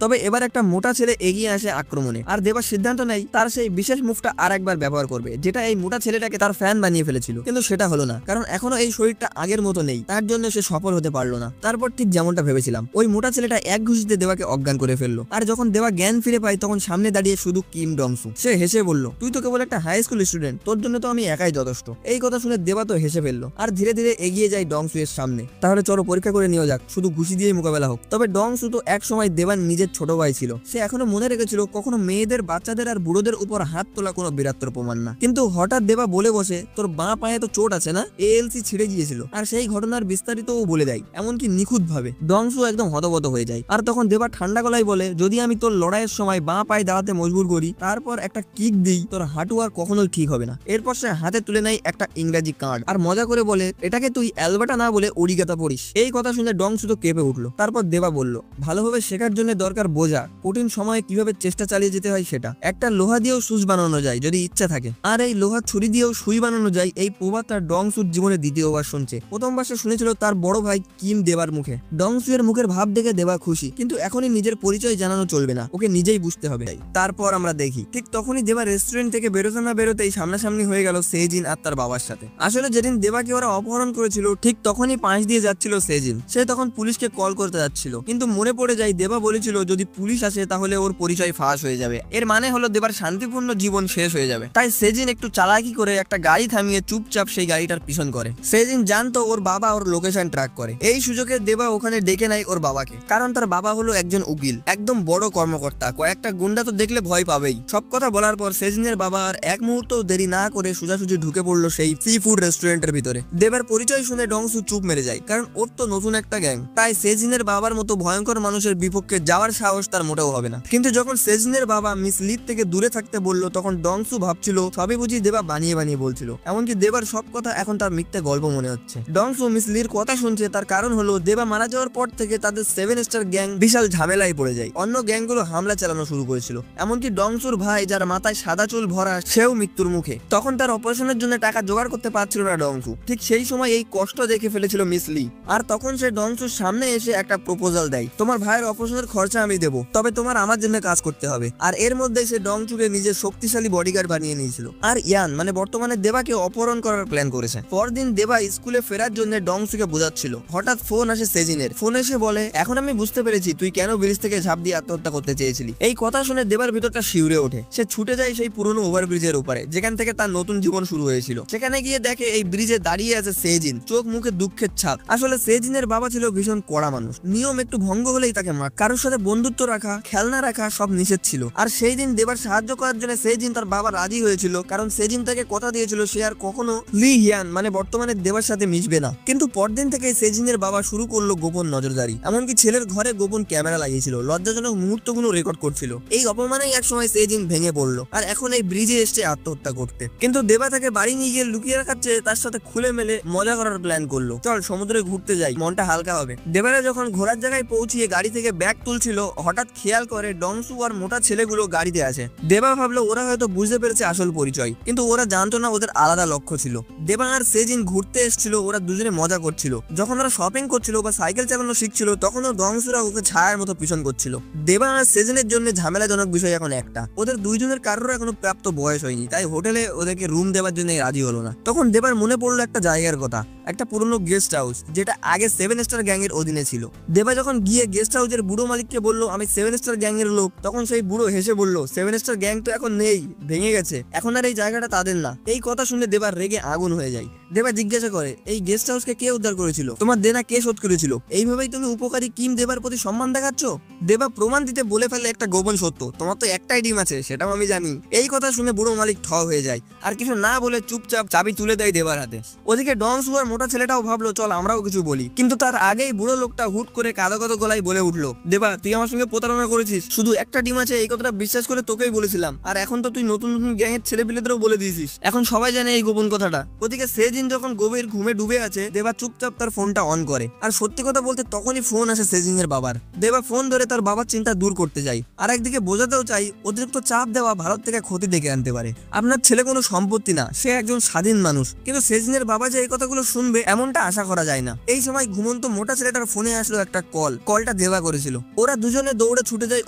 তবে এবার একটা মোটা ছেলে এগিয়ে আসে আক্রমণে, আর দেবার সিদ্ধান্ত নেয় তার সেই বিশেষ মুভটা আর একবার ব্যবহার করবে, যেটা এই মোটা ছেলেটাকে তার ফ্যান বানিয়ে ফেলেছিল। কিন্তু সেটা হলো না, কারণ এখনো এই শরীরটা আগের মতো নেই। তার জন্য সে সফল হতে পারলো না। তারপর ঠিক যেমনটা ভেবেছিলাম, ওই মোটা ছেলেটা এক ঘুষিতে দেবাকে অজ্ঞান করে ফেললো। আর যখন দেবা জ্ঞান ফিরে পায় তখন সামনে দাঁড়িয়ে শুধু কিম ডংসু। সে হেসে বলল, তুই তো কেবল একটা হাই স্কুল স্টুডেন্ট, তোর জন্য তো আমি একাই যথেষ্ট। এই কথা শুনে দেবা তো হেসে ফেললো আর ধীরে ধীরে এগিয়ে যায় ডংসু এর সামনে। তাহলে চলো পরীক্ষা করে নিয়ে যাক, শুধু ঘুষি দিয়েই মোকাবেলা হোক। তবে ডংসু তো এক সময় দেবার নিজের ছোট ভাই ছিল। সে এখনো মনে রেখেছিল কখনো মেয়েদের, বাচ্চাদের আর বুড়োদের উপর হাত তোলা কোনো বীরত্বের প্রমাণ না। কিন্তু হঠাৎ দেবা বলে বসে, তোর বাঁ পায়ে তো চোট আছে না? এএলসি ছিঁড়ে গিয়েছিল। আর সেই ঘটনার বিস্তারিত ও বলে দেয়, এমনকি নিখুঁত ভাবে। ডংসু একদম হতবত হয়ে যায়। আর তখন দেবা ঠান্ডা গলায় বলে, যদি আমি তোর লড়াইয়ের সময় বাঁ পায়ে দাঁড়াতে মজবুর করি, তারপর একটা কিক দিই, তোর হাঁটু আর কখনোই ঠিক হবে না। এরপর সে হাতে তুলে নেয় একটা ইংরেজি কার্ড আর মজা করে বলে, এটাকে তুই অ্যালবাটা না বলে ওরিগাতা পড়িস। এই কথা শুনে ডংসু তো কেঁপে উঠলো। তারপর দেবা বলল, ভালোভাবে শেখার জন্য দরকার বোঝা, কঠিন সময়ে কিভাবে চেষ্টা চালিয়ে যেতে হয় সেটা। একটা লোহা দিয়েও সুচ বানানো যায় যদি ইচ্ছা থাকে, আর এই লোহার ছুরি দিয়েও সুই বানানো যায়। এই প্রবাদটা ডংসুর জীবনে দ্বিতীয়বার শুনছে। প্রথমবার সে শুনেছিল তার বড় ভাই কিম দেবার মুখে। ডংসু এর মুখের ভাব দেখে দেবা খুশি, কিন্তু এখনই নিজের পরিচয় জানানো চলবে না, ওকে নিজেই বুঝতে হবে। তারপর আমরা দেখি ঠিক তখনই দেবা রেস্টুরেন্ট থেকে বেরোতে না বেরোতেই সামনাসামনি হয়ে গেল সেজিন আর তার বাবার সাথে। আসলে যেদিন দেবাকে ওরা অপহরণ করেছিল ঠিক তখনই পাশ দিয়ে যাচ্ছিল সেজিন। সে তখন পুলিশকে কল করতে যাচ্ছিল, কিন্তু মনে পড়ে যায় দেবা বলেছিল যদি পুলিশ আসে তাহলে ওর পরিচয় ফাঁস হয়ে যাবে। এর মানে হলো দেবার শান্তিপূর্ণ জীবন শেষ হয়ে যাবে। তাই সেজিন একটু চালাকি করে একটা গাড়ি থামিয়ে চুপচাপ সেই গাড়িটার পিছন করে। সেজিন জানতো ওর বাবা ওর লোকেশন ট্র্যাক করে। এই সুযোগে দেবা ওখানে ডেকে নেয় ওর বাবাকে, কারণ তার বাবা হলো একজন উকিল, একদম বড় কর্মকর্তা। কয়েকটা গুন্ডা তো দেখলে ভয় পাবেই। সব কথা বলার পর সেজিনের বাবা আর এক মুহূর্ত দেরি না করে সোজাসুজি ঢুকে পড়লো সেই সি ফুড রেস্টুরেন্টের ভিতরে। দেবার পরিচয় শুনে ডংসু চুপ মেরে যায়, কারণ ওর তো নতুন একটা গ্যাং। তাই সেজিনের বাবার মতো ভয়ঙ্কর মানুষের বিপক্ষে যাওয়ার সাহস তার মোটেও হবে না। কিন্তু যখন সেজিনের বাবা মিস লির থেকে দূরে থাকতে বললো, তখন ডংসু ভাবছিল সবই বুঝি দেবা বানিয়ে বানিয়ে বলছিল। এমনকি দেবার সব কথা এখন তার মিথ্যে গল্প মনে হচ্ছে। ডংসু মিস লির কথা শুনছে, তার কারণ হলো দেবা মারা যাওয়ার পর থেকে তাদের 7 স্টার গ্যাং বিশাল ঝামেলায় পড়ে যায়। অন্য গ্যাংগুলো হামলা চালানো শুরু করেছিল। এমনকি ডংসুর ভাই, যার মাথায় সাদা চুল ভরা, সেও মৃত্যুর মুখে। তখন তার অপারেশনের জন্য টাকা জোগাড় করতে পারছিল না ডংসু। ঠিক সেই সময় এই কষ্ট দেখে ফেলেছিল মিস লি। আর তখন সে ডংসুর সামনে এসে একটা প্রপোজাল দেয়, তোমার ভাইয়ের অপারেশনের খরচা আমি দেবো, তবে তোমার আমার জন্য কাজ করতে হবে। আর এর মধ্যে সে ডংসুকে নিজের শক্তিশালী বডিগার্ড বানিয়ে নিয়েছিল। আর ইয়ান মানে বর্তমানে দেবাকে অপহরণ করার প্ল্যান করেছে। পরদিন দেবা স্কুলে ফেরার জন্য ডংসুকে বোঝাচ্ছিল। হঠাৎ ফোন আসে সেজিনের। ফোন এসে বলে, এখন আমি বুঝতে পেরেছি তুই কেন ব্রিজ থেকে ঝাঁপ দিয়ে আত্মহত্যা করতে চেয়েছিলি। এই কথা শুনে দেবার ভিতরটা শিউরে ওঠে। সে ছুটে যায় সেই পুরনো ওভারব্রিজের উপরে, যেখান থেকে তার নতুন জীবন শুরু হয়েছিল। সেখানে গিয়ে দেখে এই ব্রিজে দাঁড়িয়ে আছে সেজিন, চোখ মুখে দুঃখের ছাপ। আসলে সেজিনের বাবা ছিল ভীষণ কড়া মানুষ। নিয়ম একটু ভঙ্গ হলেই তাকে মার। কারোর সাথে বন্ধুত্ব রাখা, খেলনা রাখা সব নিষেধ ছিল। আর সেই দিন দেবার সাহায্য করার জন্য সেজিন তার বাবা রাজি হয়েছিল, কারণ সেজিন তাকে কথা দিয়েছিল সে আর কখনো লি হিয়ান মানে বর্তমানে দেবার সাথে মিশবে না। কিন্তু পরদিন থেকে সেজিনের বাবা শুরু করলো গোপন নজরদারি। এমনকি ছেলের ঘরে গোপন ক্যামেরা লাগিয়েছিল, লজ্জাজনক মুহূর্তগুলো রেকর্ড করছিল। এই অপমানেই এক সময় সেজিন ভেঙে পড়লো আর এখন এই ব্রিজে এসে আত্মহত্যা করতে। কিন্তু দেবা তাকে বাড়ি নিয়ে গিয়ে লুকিয়ে রাখার চেয়ে তার সাথে খুলে মেলে মজা করার প্ল্যান করলো। চল সমুদ্রে ঘুরতে যাই, মনটা হালকা হবে। দেবারা যখন ঘোরার জায়গায় পৌঁছিয়ে গাড়ি থেকে ব্যাগ তুলছিল, করছিল হঠাৎ খেয়াল করে ডংসু আর মোটা ছেলেগুলো গাড়িতে আছে। দেবা ভাবলো ওরা হয়তো বুঝতে পেরেছে আসল পরিচয়, কিন্তু ওরা জানতো না ওদের আলাদা লক্ষ্য ছিল। দেবা আর সেজিন ঘুরতে এসেছিল, ওরা দুজনে মজা করছিল। যখন ওরা শপিং করছিল বা সাইকেল চালানো শিখছিল তখনও ডংসুরা ওকে ছায়ার মতো পিছন করছিল। দেবা আর সেজিনের জন্য ঝামেলাজনক বিষয় এখন একটা, ওদের দুইজনের কারোর এখনো প্রাপ্ত বয়স হয়নি, তাই হোটেলে ওদেরকে রুম দেওয়ার জন্য রাজি হলো না। তখন দেবার মনে পড়লো একটা জায়গার কথা, একটা পুরনো গেস্ট হাউস যেটা আগে 7 স্টার গ্যাং এর অধীনে ছিল। দেবা যখন গিয়ে গেস্ট হাউসের বুড়ো মালিককে বললো আমি 7 স্টার গ্যাং এর লোক, তখন সেই বুড়ো হেসে বললো 7 স্টার গ্যাং তো এখন নেই, ভেঙে গেছে, এখন আর এই জায়গাটা তাদের না। এই কথা শুনে দেবার রেগে আগুন হয়ে যায়। দেবা জিজ্ঞাসা করে এই গেস্ট হাউসকে কে উদ্ধার করেছিল, তোমার দেনা কে শোধ করেছিল, এইভাবেই তুমি উপকারী কিম দেবার প্রতি সম্মান দেখাচ্ছ? দেবা প্রমাণ দিতে বলে ফেলে একটা গোপন সত্য, তোমার তো একটাই ডিম আছে, সেটাও আমি জানি। এই কথা শুনে বুড়ো মালিক ঠ হয়ে যায়, আর কিছু না বলে চুপচাপ চাবি তুলে দেয় দেবার হাতে। ওদিকে ডংসু আর মোটা ছেলেটাও ভাবলো চল আমরাও কিছু বলি, কিন্তু তার আগেই বুড়ো লোকটা হুট করে কাঁদো কাঁদো গলায় বলে উঠলো, দেবা তুই আমার সঙ্গে প্রতারণা করেছিস, শুধু একটা ডিম আছে এই কথাটা বিশ্বাস করে তোকেই বলেছিলাম, আর এখন তো তুই নতুন নতুন গ্যাংয়ের ছেলেপিলেদেরও বলে দিয়েছিস, এখন সবাই জানে এই গোপন কথাটা। ওদিকে সেজিন যখন গভীর ঘুমে ডুবে আছে, দেবা চুপচাপ তার ফোনটা অন করে, আর সত্যি কথা বলতে তখনই ফোন আসে সেজিনের বাবার। দেবা ফোন ধরে তার বাবার চিন্তা দূর করতে যায়, আর একদিকে বোঝাতেও চাই অতিরিক্ত চাপ দেওয়া ভারত থেকে ক্ষতি ডেকে আনতে পারে। আপনার ছেলে কোনো সম্পত্তি না, সে একজন স্বাধীন মানুষ, কিন্তু সেজিনের বাবা যে এই কথাগুলো শুনবে এমনটা আশা করা যায় না। এই সময় ঘুমন্ত মোটা ছেলেটার ফোনে আসলো একটা কলটা দেবা করেছিল। ওরা দুজনে দৌড়ে ছুটে যায়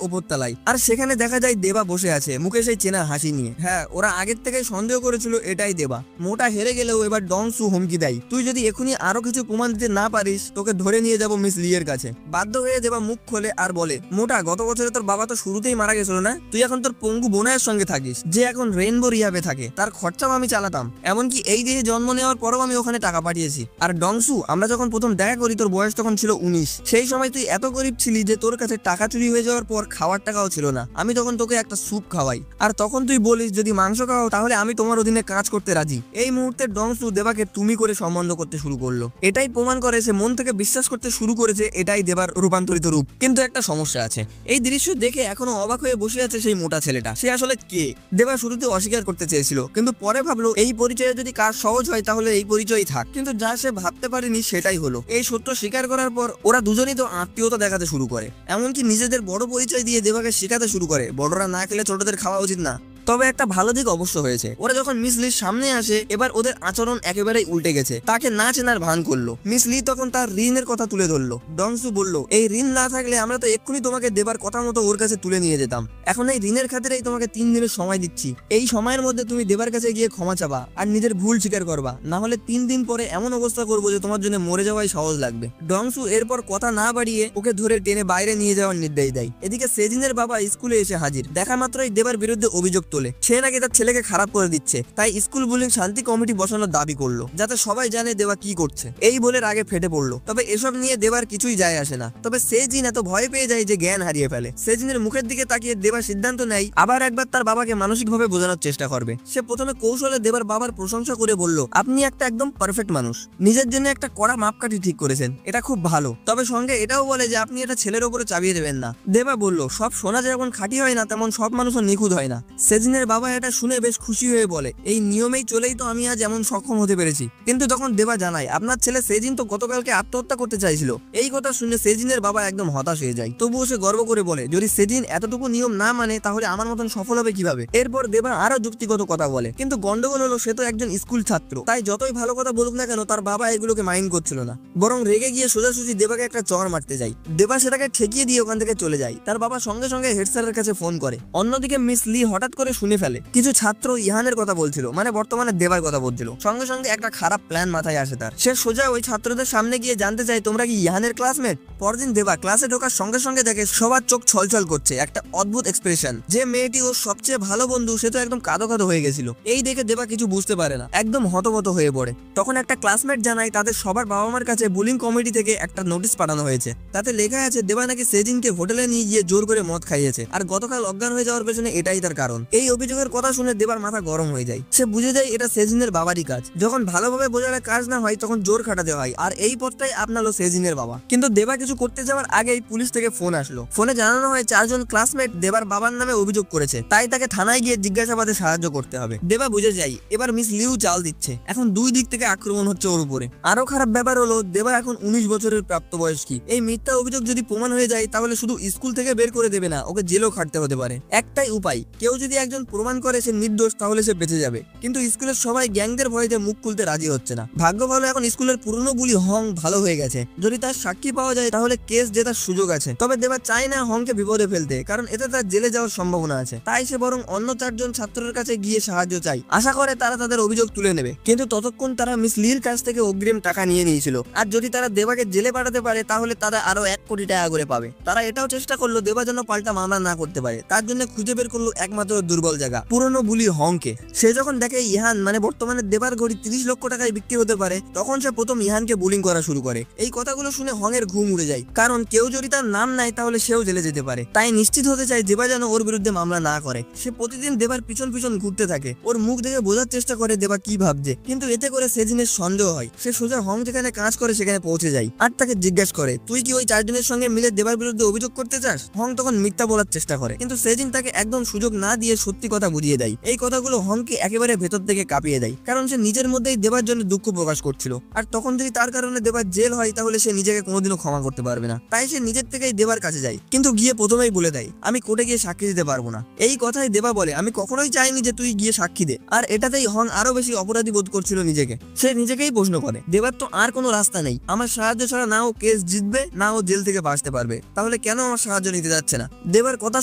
ওপরতলায়, আর সেখানে দেখা যায় দেবা বসে আছে মুখে সেই চেনা হাসি নিয়ে। হ্যাঁ, ওরা আগের থেকে সন্দেহ করেছিল এটাই দেবা। মোটা হেরে গেলেও এবার ডংসু হুমকি দেয়, তুই যদি এখনই আরো কিছু প্রমাণ দিতে না পারিস তোকে ধরে নিয়ে যাবো মিস লি এর কাছে। বাধ্য হয়ে দেবা মুখ খোলে আর বলে, মোটা গত বছরে তোর বাবা তো শুরুতেই মারা গেছিল না, তুই এখন তোর পঙ্গু বোনের সঙ্গে থাকিস, যে এখন রেইনবো রিহাবে থাকে, তার খরচাও আমি চালাতাম, এমনকি এই দেহে জন্ম নেওয়ার পরও আমি ওখানে টাকা পাঠিয়েছি। আর ডংসু, আমরা যখন প্রথম দেখা করি তোর বয়স তখন ছিল 19, সেই সময় তুই এত গরিব ছিলি যে তোর কাছে টাকা চুরি হয়ে যাওয়ার পর খাওয়ার টাকাও ছিল না, আমি তখন তোকে একটা স্যুপ খাওয়াই, আর তখন তুই বলিস যদি মাংস খাও তাহলে আমি তোমার অধীনে কাজ করতে রাজি। এই মুহূর্তে ডংসু দেবাকে তুমি করে সম্বন্ধ করতে শুরু করলো। এটাই প্রমাণ করে সে মন থেকে বিশ্বাস করতে শুরু করেছে এটাই দেবার রূপান্তরিত রূপ। কিন্তু একটা সমস্যা আছে, এই দৃশ্য দেখে এখনো অবাক হয়ে বসে আছে সেই মোটা ছেলেটা, সে আসলে কে? দেবা শুরুতে অস্বীকার করতে চেয়েছিল, কিন্তু পরে ভাবলো এই পরিচয়ে যদি কাজ সহজ হয় তাহলে এই পরিচয়ই থাক, কিন্তু যা সে ভাবতে পারেনি সেটাই হলো। এই সত্য স্বীকার করার পর ওরা দুজনেই তো আত্মীয়তা দেখাতে শুরু করে, এমনকি নিজেদের বড় পরিচয় দিয়ে দেবাকে শেখাতে শুরু করে বড়রা না খেলে ছোটদের খাওয়া উচিত না। তবে একটা ভালো দিক অবশ্য হয়েছে, ওরা যখন মিস লির সামনে আসে এবার ওদের আচরণ একেবারেই উল্টে গেছে। তাকে না চেনার ভান করলো। মিস লি তখন তার ঋণের কথা তুলে ধরলো। ডংসু বলল, এই ঋণ না থাকলে আমরা তো এক্ষুনি তোমাকে দেবার কথা মতো ওর কাছে তুলে নিয়ে যেতাম, এখন এই ঋণের খাতিরেই তোমাকে 3 দিনের সময় দিচ্ছি, এই সময়ের মধ্যে তুমি দেবার কাছে গিয়ে ক্ষমা চাবা আর নিজের ভুল স্বীকার করবা, না হলে 3 দিন পরে এমন অবস্থা করবো যে তোমার জন্য মরে যাওয়াই সহজ লাগবে। ডংসু এরপর কথা না বাড়িয়ে ওকে ধরে টেনে বাইরে নিয়ে যাওয়ার নির্দেশ দেয়। এদিকে সেজিনের বাবা স্কুলে এসে হাজির, দেখা মাত্রই দেবার বিরুদ্ধে অভিযোগ তোলে, সে নাকি তার ছেলেকে খারাপ করে দিচ্ছে, তাই স্কুল বুলিং শান্তি কমিটি বসানোর দাবি করলো, যাতে সবাই জানে দেবা কি করছে। এই বলে রাগে ফেটে পড়লো। তবে এসব নিয়ে দেবার কিছুই যায় আসে না। তবে সেজিন এত ভয় পেয়ে যায় যে জ্ঞান হারিয়ে ফেলে। সেজিনের মুখের দিকে তাকিয়ে দেবা সিদ্ধান্ত নেয় আবার একবার তার বাবাকে মানসিকভাবে বোঝানোর চেষ্টা করবে। সে প্রথমে কৌশলে দেবার বাবার প্রশংসা করে বলল, আপনি একটা একদম পারফেক্ট মানুষ, নিজের জন্য একটা কড়া মাপকাঠি ঠিক করেছেন, এটা খুব ভালো, তবে সঙ্গে এটাও বলে যে আপনি এটা ছেলের উপরে চাপিয়ে দেবেন না। দেবা বলল, সব সোনা যেমন খাঁটি হয় না তেমন সব মানুষও নিখুঁত হয় না। সেজিনের বাবা এটা শুনে বেশ খুশি হয়ে বলে, এই নিয়মেই চলেই তো আমি আজ এমন সক্ষম হতে পেরেছি। কিন্তু তখন দেবা জানায়, আপনার ছেলে সেজিন তো গতকালকে আত্মহত্যা করতে চাইছিল। এই কথা শুনে সেজিনের বাবা একদম হতাশ হয়ে যায়। তবুও সে গর্ব করে বলে, যদি সেজিন এতটুকু নিয়ম না মানে তাহলে আমার মতন সফল হবে কিভাবে? এরপর দেবা আরো যুক্তিগত কথা বলে, কিন্তু গন্ডগোল হলো সে তো একজন স্কুল ছাত্র, তাই যতই ভালো কথা বলুক না কেন তার বাবা এগুলোকে মাইন্ড করছিল না, বরং রেগে গিয়ে সোজাসুজি দেবাকে একটা চড় মারতে যায়। দেবা সেটাকে ঠেকিয়ে দিয়ে ওখান থেকে চলে যায়। তার বাবা সঙ্গে সঙ্গে হেড স্যারের কাছে ফোন করে। অন্যদিকে মিস লি হঠাৎ করে শুনে ফেলে কিছু ছাত্র ইহানের কথা বলছিল, মানে বর্তমানে দেবার কথা বলছিল। সঙ্গে সঙ্গে একটা খারাপ প্ল্যান মাথায় আসে তার। সে সোজা ওই ছাত্রদের সামনে গিয়ে জানতে চায়, তোমরা কি ইহানের ক্লাসমেট? পরদিন দেবা ক্লাসে ঢোকার সঙ্গে সঙ্গে দেখে সবার চোখ ছলছল করছে, একটা অদ্ভুত এক্সপ্রেশন। যে মেয়েটি ওর সবচেয়ে ভালো বন্ধু সে তো একদম কাঁদো কাঁদো হয়ে গেছিল। এই দেখে দেবা কিছু বুঝতে পারে না, একদম হতবত হয়ে পড়ে। তখন একটা ক্লাসমেট জানায় তাদের সবার বাবা মার কাছে বুলিং কমিটি থেকে একটা নোটিশ পাঠানো হয়েছে। তাতে লেখা আছে দেবা নাকি সেজিনকে হোটেলে নিয়ে গিয়ে জোর করে মদ খাইয়েছে, আর গতকাল অজ্ঞান হয়ে যাওয়ার পেছনে এটাই তার কারণ। এই অভিযোগের কথা শুনে দেবার মাথা গরম হয়ে যায়। সে বুঝে যায় এটা সেজিনের বাবারই কাজ। যখন ভালোভাবে বোঝালে কাজ না হয় তখন জোর খাটাতে হয়, আর এই পথটাই আপনালো সেজিনের বাবা। কিন্তু দেবা কিছু করতে যাওয়ার আগেই পুলিশ থেকে ফোন আসলো। ফোনে জানানো হয় 4 জন ক্লাসমেট দেবার বাবার নামে অভিযোগ করেছে, তাই তাকে থানায় গিয়ে জিজ্ঞাসাবাদে সাহায্য করতে হবে। দেবা বুঝে যায় এবার মিস লিউ চাল দিচ্ছে। এখন দুই দিক থেকে আক্রমণ হচ্ছে ওর উপরে। আরো খারাপ ব্যাপার হলো দেবা এখন 19 বছরের প্রাপ্তবয়স্ক। এই মিথ্যা অভিযোগ যদি প্রমাণ হয়ে যায় তাহলে শুধু স্কুল থেকে বের করে দেবে না, ওকে জেলও খাটতে হতে পারে। একটাই উপায়, কেউ যদি একজন প্রমাণ করে সে নির্দোষ তাহলে সে বেঁচে যাবে। কিন্তু স্কুলের সবাই গ্যাংদের ভয়তে মুখ খুলতে রাজি হচ্ছে না। ভাগ্য ভালো এখন স্কুলের পুরনো বুলি হং ভালো হয়ে গেছে। যদি তার সাক্ষী পাওয়া যায় তাহলে কেস জেতার সুযোগ আছে। তবে দেবা চায় না হংকে বিপদে ফেলতে, কারণ এতে তার জেলে যাওয়ার সম্ভাবনা আছে। তাই সে বরং অন্য 4 জন ছাত্রের কাছে গিয়ে সাহায্য চাই, আশা করে তারা তাদের অভিযোগ তুলে নেবে। কিন্তু ততক্ষণ তারা মিস লির কাছ থেকে অগ্রিম টাকা নিয়ে নিয়েছিল, আর যদি তারা দেবাকে জেলে পাঠাতে পারে তাহলে তারা আরো 1 কোটি টাকা করে পাবে। তারা এটাও চেষ্টা করলো দেবা যেন পাল্টা মামলা না করতে পারে। তার জন্য খুঁজে বের করলো একমাত্র দুর্বল জায়গা, পুরনো বুলি হংকে। সে যখন দেখে ইহান মানে বর্তমানে দেবার ঘড়ি 30 লক্ষ টাকায় বিক্রি হতে পারে, তখন সে প্রথম ইহানকে বুলিং করা শুরু করে। এই কথাগুলো শুনে হংয়ের ঘুম উড়ে যায়, কারণ কেউ যদি তার নাম নেয় তাহলে সেও জেলে যেতে পারে। তাই নিশ্চিত হতে চায় দেবা যেন ওর বিরুদ্ধে মামলা না করে। সে প্রতিদিন দেবার পিছন পিছন ঘুরতে থাকে, ওর মুখ দেখে বোঝার চেষ্টা করে দেবা কি ভাবছে। কিন্তু এতে করে সেজিনের সন্দেহ হয়। সে সোজা হং যেখানে কাজ করে সেখানে পৌঁছে যায়, আর তাকে জিজ্ঞাসা করে তুই কি ওই 4 জনের সঙ্গে মিলে দেবার বিরুদ্ধে অভিযোগ করতে চাস? হং তখন মিথ্যা বলার চেষ্টা করে, কিন্তু সেজিন তাকে একদম সুযোগ না দিয়ে সত্যি কথা বুঝিয়ে দেয়। এই কথাগুলো হংকে একেবারে ভেতর থেকে কাঁপিয়ে দেয়, কারণ সে নিজের মধ্যেই দেবার জন্য দুঃখ প্রকাশ করছিল। আর তখন যদি তার কারণে দেবার জেল হয় তাহলে সে নিজেকে কোনোদিনও ক্ষমা করতে পারবে না। তাই সে নিজের থেকেই দেবার কাছে যায়, কিন্তু গিয়ে প্রথমেই বলে দেয় আমি কোর্টে গিয়ে সাক্ষী দিতে পারবো না। এই কথাই দেবা বলে আমি কখনোই চাইনি যে তুই গিয়ে সাক্ষী দে। আর এটাতেই হং আরো বেশি অপরাধী বোধ করছিল নিজেকে। সে নিজেকেই প্রশ্ন করে দেবার তো আর কোনো রাস্তা নেই, আমার সাহায্য ছাড়া না ও কেস জিতবে না ও জেল থেকে বাঁচতে পারবে, তাহলে কেন আমার সাহায্য নিতে যাচ্ছে না? দেবার কথা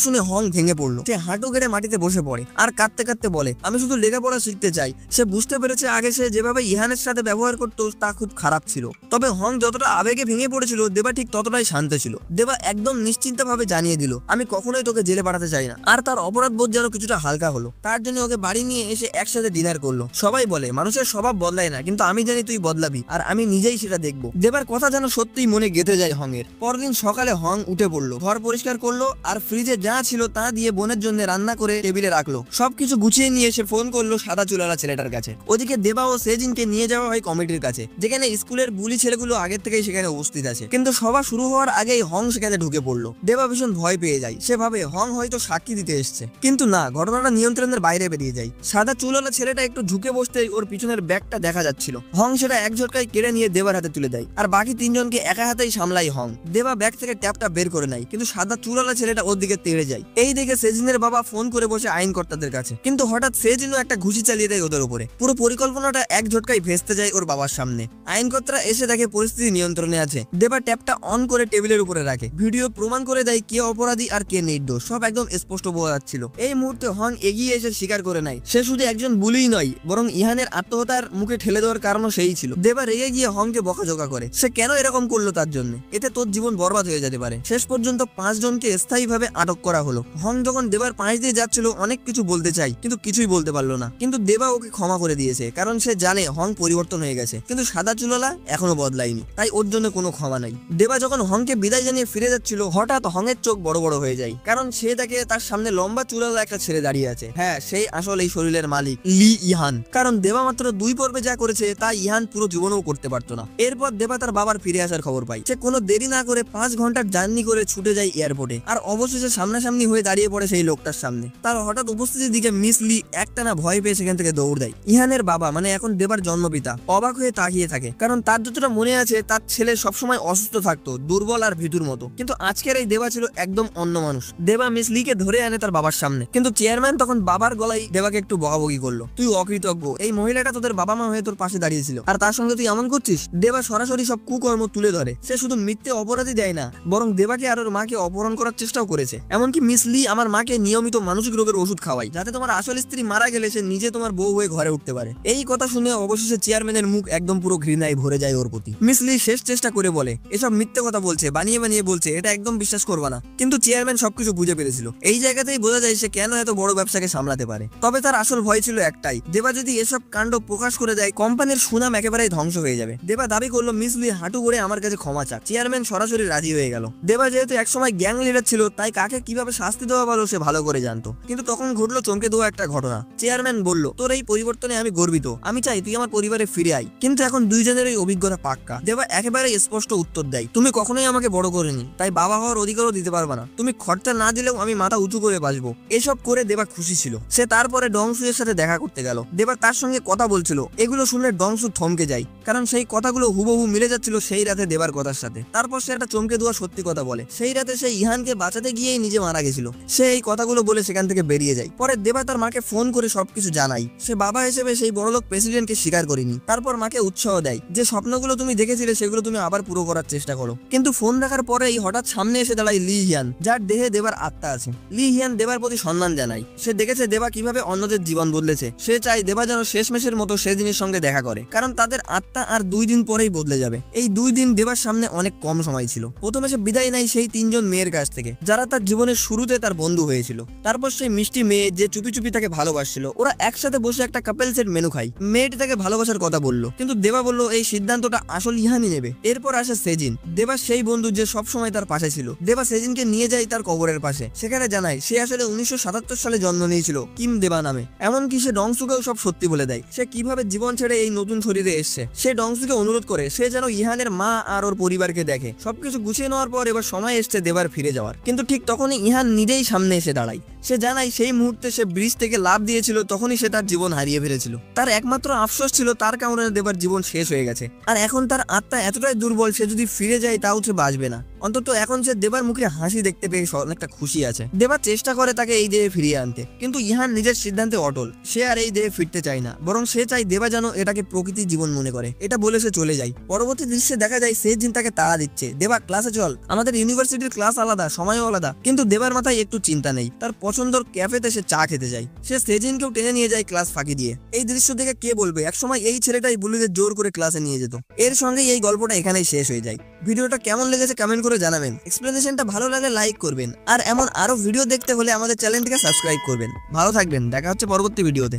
শুনে হং ভেঙে পড়লো। সে হাঁটু গেড়ে মাটিতে বসে পড়ে আর কাঁদতে কাঁদতে বলে আমি শুধু লেখাপড়া শিখতে চাই। সে বুঝতে পেরেছে আগে সে যেভাবে ইহানের সাথে ব্যবহার করতো তা খুব খারাপ ছিল। তবে হং যতটা আবেগে ভেঙে পড়েছিল দেবা ঠিক ততটাই শান্ত ছিল। দেবা একদম নিশ্চিন্ত ভাবে জানিয়ে দিল আমি কখনোই তোকে জেলে পাঠাতে চাই না। আর তার অপরাধ বোধ যেন কিছুটা হালকা হলো। তার জন্য ওকে বাড়ি নিয়ে এসে একসাথে ডিনার করলো। সবাই বলে মানুষের স্বভাব বদলায় না, কিন্তু আমি জানি তুই বদলাবি, আর আমি নিজেই সেটা দেখবো। দেবার কথা যেন সত্যিই মনে গেঁথে যায় হংয়ের। পরদিন সকালে হং উঠে পড়লো, ঘর পরিষ্কার করলো আর ফ্রিজে যা ছিল তা দিয়ে বোনের জন্য রান্না করে টেবিলে রাখলো। সবকিছু গুছিয়ে নিয়ে এসে ফোন করলো সাদা চুলালা ছেলেটার কাছে। ওদিকে দেবা ও সেজিনকে নিয়ে যাওয়া হয় কমিটির কাছে, যেখানে স্কুলের বুলি ছেলেগুলো আগের থেকেই সেখানে উপস্থিত আছে। কিন্তু সভা শুরু হওয়ার আগেই হং সেখানে ঢুকে পড়লো। দেবা ভীষণ ভয় পেয়ে যায়। সে ভাবে হং হয়তো সাক্ষী দিতে এসছে, কিন্তু না, ঘটনাটা নিয়ন্ত্রণের বাইরে বেরিয়ে যায়। সাদা চুলালা ছেলেটা একটু ঝুঁকে বসতেই ওর পিছনের ব্যাগটা দেখা যাচ্ছিল। হং সেটা এক ঝটকায় কেড়ে নিয়ে দেবার হাতে তুলে দেয়, আর বাকি 3 জনকে একা হাতেই সামলাই হং। দেবা ব্যাগ থেকে ট্যাপটা বের করে নেয়, কিন্তু সাদা চুলালা ছেলেটা ওর দিকে তেড়ে যায়। এই দেখে সেজিনের বাবা ফোন করে বসে আইনকর্তাদের কাছে, কিন্তু হঠাৎ সেজিনও একটা ঘুষি চালিয়ে দেয় ওদের উপরে। পুরো পরিকল্পনাটা এক ঝটকায় ভেস্তে যায় ওর বাবার সামনে। আইনকর্তারা এসে দেখে পরিস্থিতি নিয়ন্ত্রণে আছে। দেবা ট্যাপটা অন করে টেবিলের উপরে রাখে। ভিডিও প্রমাণ করে দেয় কে অপরাধী আর কে নির্দোষ, সব একদম স্পষ্ট বোঝা যাচ্ছিল। এই মুহূর্তে হং এগিয়ে এসে স্বীকার করে নেয় সে শুধু একজন বুলিই নয়, বরং ইহানের আত্মহত্যার মুখে ঠেলে দেওয়ার কারণও সেই ছিল। দেবা রেগে গিয়ে হংকে বকাঝকা করে সে কেন এরকম করলো তার জন্য, এতে তোর জীবন বরবাদ হয়ে যেতে পারে। শেষ পর্যন্ত 5 জনকে স্থায়ীভাবে আটক করা হলো। হং যখন দেবার পাশ দিয়ে যাচ্ছিল অনেক কিছু বলতে চাই, কিন্তু কিছুই বলতে পারলো না। কিন্তু দেবা ওকে ক্ষমা করে দিয়েছে, কারণ সে জানে হং পরিবর্তন হয়ে গেছে, কিন্তু সাদা চুলালা এখনো বদলায়নি, তাই ওর জন্য কোনো ক্ষমা নাই। দেবা যখন হংকে বিদায় জানিয়ে ফিরে যাচ্ছিল হঠাৎ হংয়ের চোখ বড় বড় হয়ে যায়, কারণ সে দেখে তার সামনে লম্বা চুলালা একটা ছেলে দাঁড়িয়ে আছে। হ্যাঁ, সেই আসল এই শরীরের মালিক লি ইহান। কারণ দেবা মাত্র 2 পর্বে যা করেছে তা ইহান পুরো জীবনেও করতে পারতো না। এরপর দেবা তার বাবার ফিরে আসার খবর পায়। সে কোনো দেরি না করে 5 ঘন্টার জার্নি করে ছুটে যায় এয়ারপোর্টে, আর অবশেষে সামনাসামনি হয়ে দাঁড়িয়ে পড়ে সেই লোকটার সামনে। তার হঠাৎ উপস্থিতির দিকে মিস লি একটানা ভয় পেয়ে সেখান থেকে দৌড় দেয়। ইহানের বাবা মানে এখন দেবার জন্মপিতা অবাক হয়ে তাকিয়ে থাকে, কারণ তার যতটা মনে আছে তার ছেলে সবসময় অসুস্থ থাকতো, দুর্বল আর ভীতুর মতো। কিন্তু আজকের এই দেবা ছিল একদম অন্য মানুষ। দেবা মিস লিকে ধরে আনে তার বাবার সামনে, কিন্তু চেয়ারম্যান তখন বাবার গলায় দেবাকে একটু বকাবকি করলো, তুই অকৃতজ্ঞ, এই মহিলাটা তোদের বাবা মা হয়ে তোর পাশে দাঁড়িয়েছিল আর তার সঙ্গে তুই এমন করছিস। দেবা সরাসরি সব কুকর্ম তুলে ধরে। সে শুধু মিথ্যে অপরাধী দেয় না, বরং দেবাকে আর ওর মাকে অপহরণ করার চেষ্টাও করেছে। এমনকি মিস লি আমার মাকে নিয়মিত মানসিক রোগের ওষুধ খাওয়াই, যাতে তোমার আসল স্ত্রী মারা গেলে সে নিজে তোমার বউ হয়ে ঘরে উঠতে পারে। এই কথা শুনে অবশেষে চেয়ারম্যানের মুখ একদম পুরো ঘৃণায় ভরে যায় ওর প্রতি। মিস লি শেষ চেষ্টা করে বলে এসব মিথ্যে কথা বলছে, বানিয়ে বানিয়ে বলছে, এটা একদম বিশ্বাস করবা না। কিন্তু চেয়ারম্যান সবকিছু বুঝে পেরেছিল। এই জায়গাতেই বোঝা যায় সে কেন এত বড় ব্যবসাকে সামলাতে পারে। তবে তার আসল ভয় ছিল একটাই, দেবা যদি এসব কাণ্ড প্রকাশ করে দেয় কোম্পানির সুনাম একেবারেই ধ্বংস হয়ে যাবে। দেবা দাবি করলো মিস লি হাঁটু করে আমার কাছে ক্ষমা চাক। চেয়ারম্যান সরাসরি রাজি হয়ে গেল। দেবা যেহেতু একসময় গ্যাং লিডার ছিল, তাই কাকে কিভাবে শাস্তি দেওয়া ভালো সে ভালো করে জানতো। কিন্তু তখন ঘটলো চমকে দেওয়া একটা ঘটনা। চেয়ারম্যান বলল, তোর এই পরিবর্তনে আমি গর্বিত, আমি চাই তুই আমার পরিবারে ফিরে আয়। কিন্তু এখন দুইজনের এই অভিজ্ঞতা পাক্কা। দেবা একেবারে স্পষ্ট উত্তর দেয়, তুমি কখনোই আমাকে বড় করেনি, তাই বাবা হওয়ার অধিকারও দিতে পারবে না। তুমি খরচা না দিলেও আমি মাথা উঁচু করে বাঁচবো। এসব করে দেবা খুশি ছিল। সে তারপরে ডংসুয়ের সাথে দেখা করতে গেল। দেবা তার সঙ্গে কথা বলছিল। এগুলো শুনলে ডংসু থমকে যায়, কারণ সেই কথাগুলো হুবহু মিলে যাচ্ছিল সেই রাতে দেবার কথার সাথে। তারপর সে একটা চমকে দেওয়া সত্যি কথা বলে, সেই রাতে সে ইহানকে বাঁচাতে গিয়েই নিজে মারা গেছিল। সে এই কথাগুলো বলে সেখান থেকে বেরিয়ে যায়। পরে দেবা তার মাকে ফোন করে সবকিছু জানাই। সে বাবা হিসেবে সেই বড়লোক প্রেসিডেন্টকে স্বীকার করেনি। তারপর মাকে উৎসাহ দেয় যে স্বপ্নগুলো তুমি দেখেছিলে সেগুলো তুমি আবার পুরো করার চেষ্টা করো। কিন্তু ফোন রাখার পরেই হঠাৎ সামনে এসে দাঁড়ায় লি হিয়ান, যার দেহে দেবার আত্মা আছে। লি হিয়ান দেবার প্রতি সম্মান জানায়। সে দেখেছে দেবা কিভাবে অন্যদের জীবন বদলেছে। সে চায় দেবা যেন শেষমেশের মতো সেদিনের সঙ্গে দেখা করে, কারণ তাদের আত্মা আর 2 দিন পরেই বদলে যাবে। এই 2 দিন দেবার সামনে অনেক কম সময় ছিল। প্রথমে সে বিদায় নেয় সেই 3 জন মেয়ের কাছ থেকে, যারা তার জীবনের শুরুতে তার বন্ধু হয়েছিল। তারপর সেই মিষ্টি মেয়ে যে চুপি চুপি তাকে ভালোবাসছিল, ওরা একসাথে বসে একটা কাপল সেট মেনু খায়। মেয়েটি তাকে ভালোবাসার কথা বললো, কিন্তু দেবা বলল এই সিদ্ধান্তটা আসল ইহানই নেবে। এরপর আসে সেজিন, দেবা সেই বন্ধু যে সবসময় তার পাশে ছিল। দেবা সেজিনকে নিয়ে যায় তার কবরের পাশে। সেখানে জানায় সে আসলে 1977 সালে জন্ম নিয়েছিল কিম দেবা নামে। এমনকি সে ডংসুকেও সব সত্যি বলে দেয়, সে কিভাবে জীবন ছেড়ে এই নতুন শরীরে এসছে। সে ডংসুকে অনুরোধ করে সে যেন ইহানের মা আর ওর পরিবারকে দেখে। সবকিছু গুছিয়ে নেওয়ার পর এবার সময় এসছে দেবার ফিরে যাওয়ার। কিন্তু ঠিক তখনই ইহান নিজেই সামনে এসে দাঁড়ায়। সে জানায় সেই মুহূর্তে সে ব্রিজ থেকে লাফ দিয়েছিল, তখনই সে তার জীবন হারিয়ে ফেলেছিল। তার একমাত্র আফসোস ছিল তার কারণে দেবার জীবন শেষ হয়ে গেছে, আর এখন তার আত্মা এতটাই দুর্বল সে যদি ফিরে যায় তাও সে বাঁচবে না। অন্তত এখন সে দেবার মুখে হাসি দেখতে পেয়ে অনেকটা খুশি আছে। দেবা চেষ্টা করে তাকে এই দেহে ফিরিয়ে আনতে, কিন্তু ইহান নিজের সিদ্ধান্তে অটল। সে আর এই দেহে ফিরতে চায় না, বরং সে চায় দেবা যেন এটাকে প্রকৃতির জীবন মনে করে। এটা বলে সে চলে যায়। পরবর্তী দৃশ্যে দেখা যায় সেজিন তাকে তাড়া দিচ্ছে, দেবা ক্লাসে চল, আমাদের ইউনিভার্সিটির ক্লাস আলাদা, সময়ও আলাদা। কিন্তু দেবার মাথায় একটু চিন্তা নেই। তার পছন্দের ক্যাফেতে সে চা খেতে যায়। সে সেজিনকেও টেনে নিয়ে যায় ক্লাস ফাঁকি দিয়ে। এই দৃশ্য দেখে কে বলবে একসময় এই ছেলেটাই বুলিদের জোর করে ক্লাসে নিয়ে যেত। এর সঙ্গে এই গল্পটা এখানেই শেষ হয়ে যায়। ভিডিওটা কেমন লেগেছে কমেন্ট করে জানাবেন। এক্সপ্লেনেশনটা ভালো লাগলে লাইক করবেন, আর এমন আরো ভিডিও দেখতে হলে আমাদের চ্যানেলটিকে সাবস্ক্রাইব করবেন। ভালো থাকবেন, দেখা হচ্ছে পরবর্তী ভিডিওতে।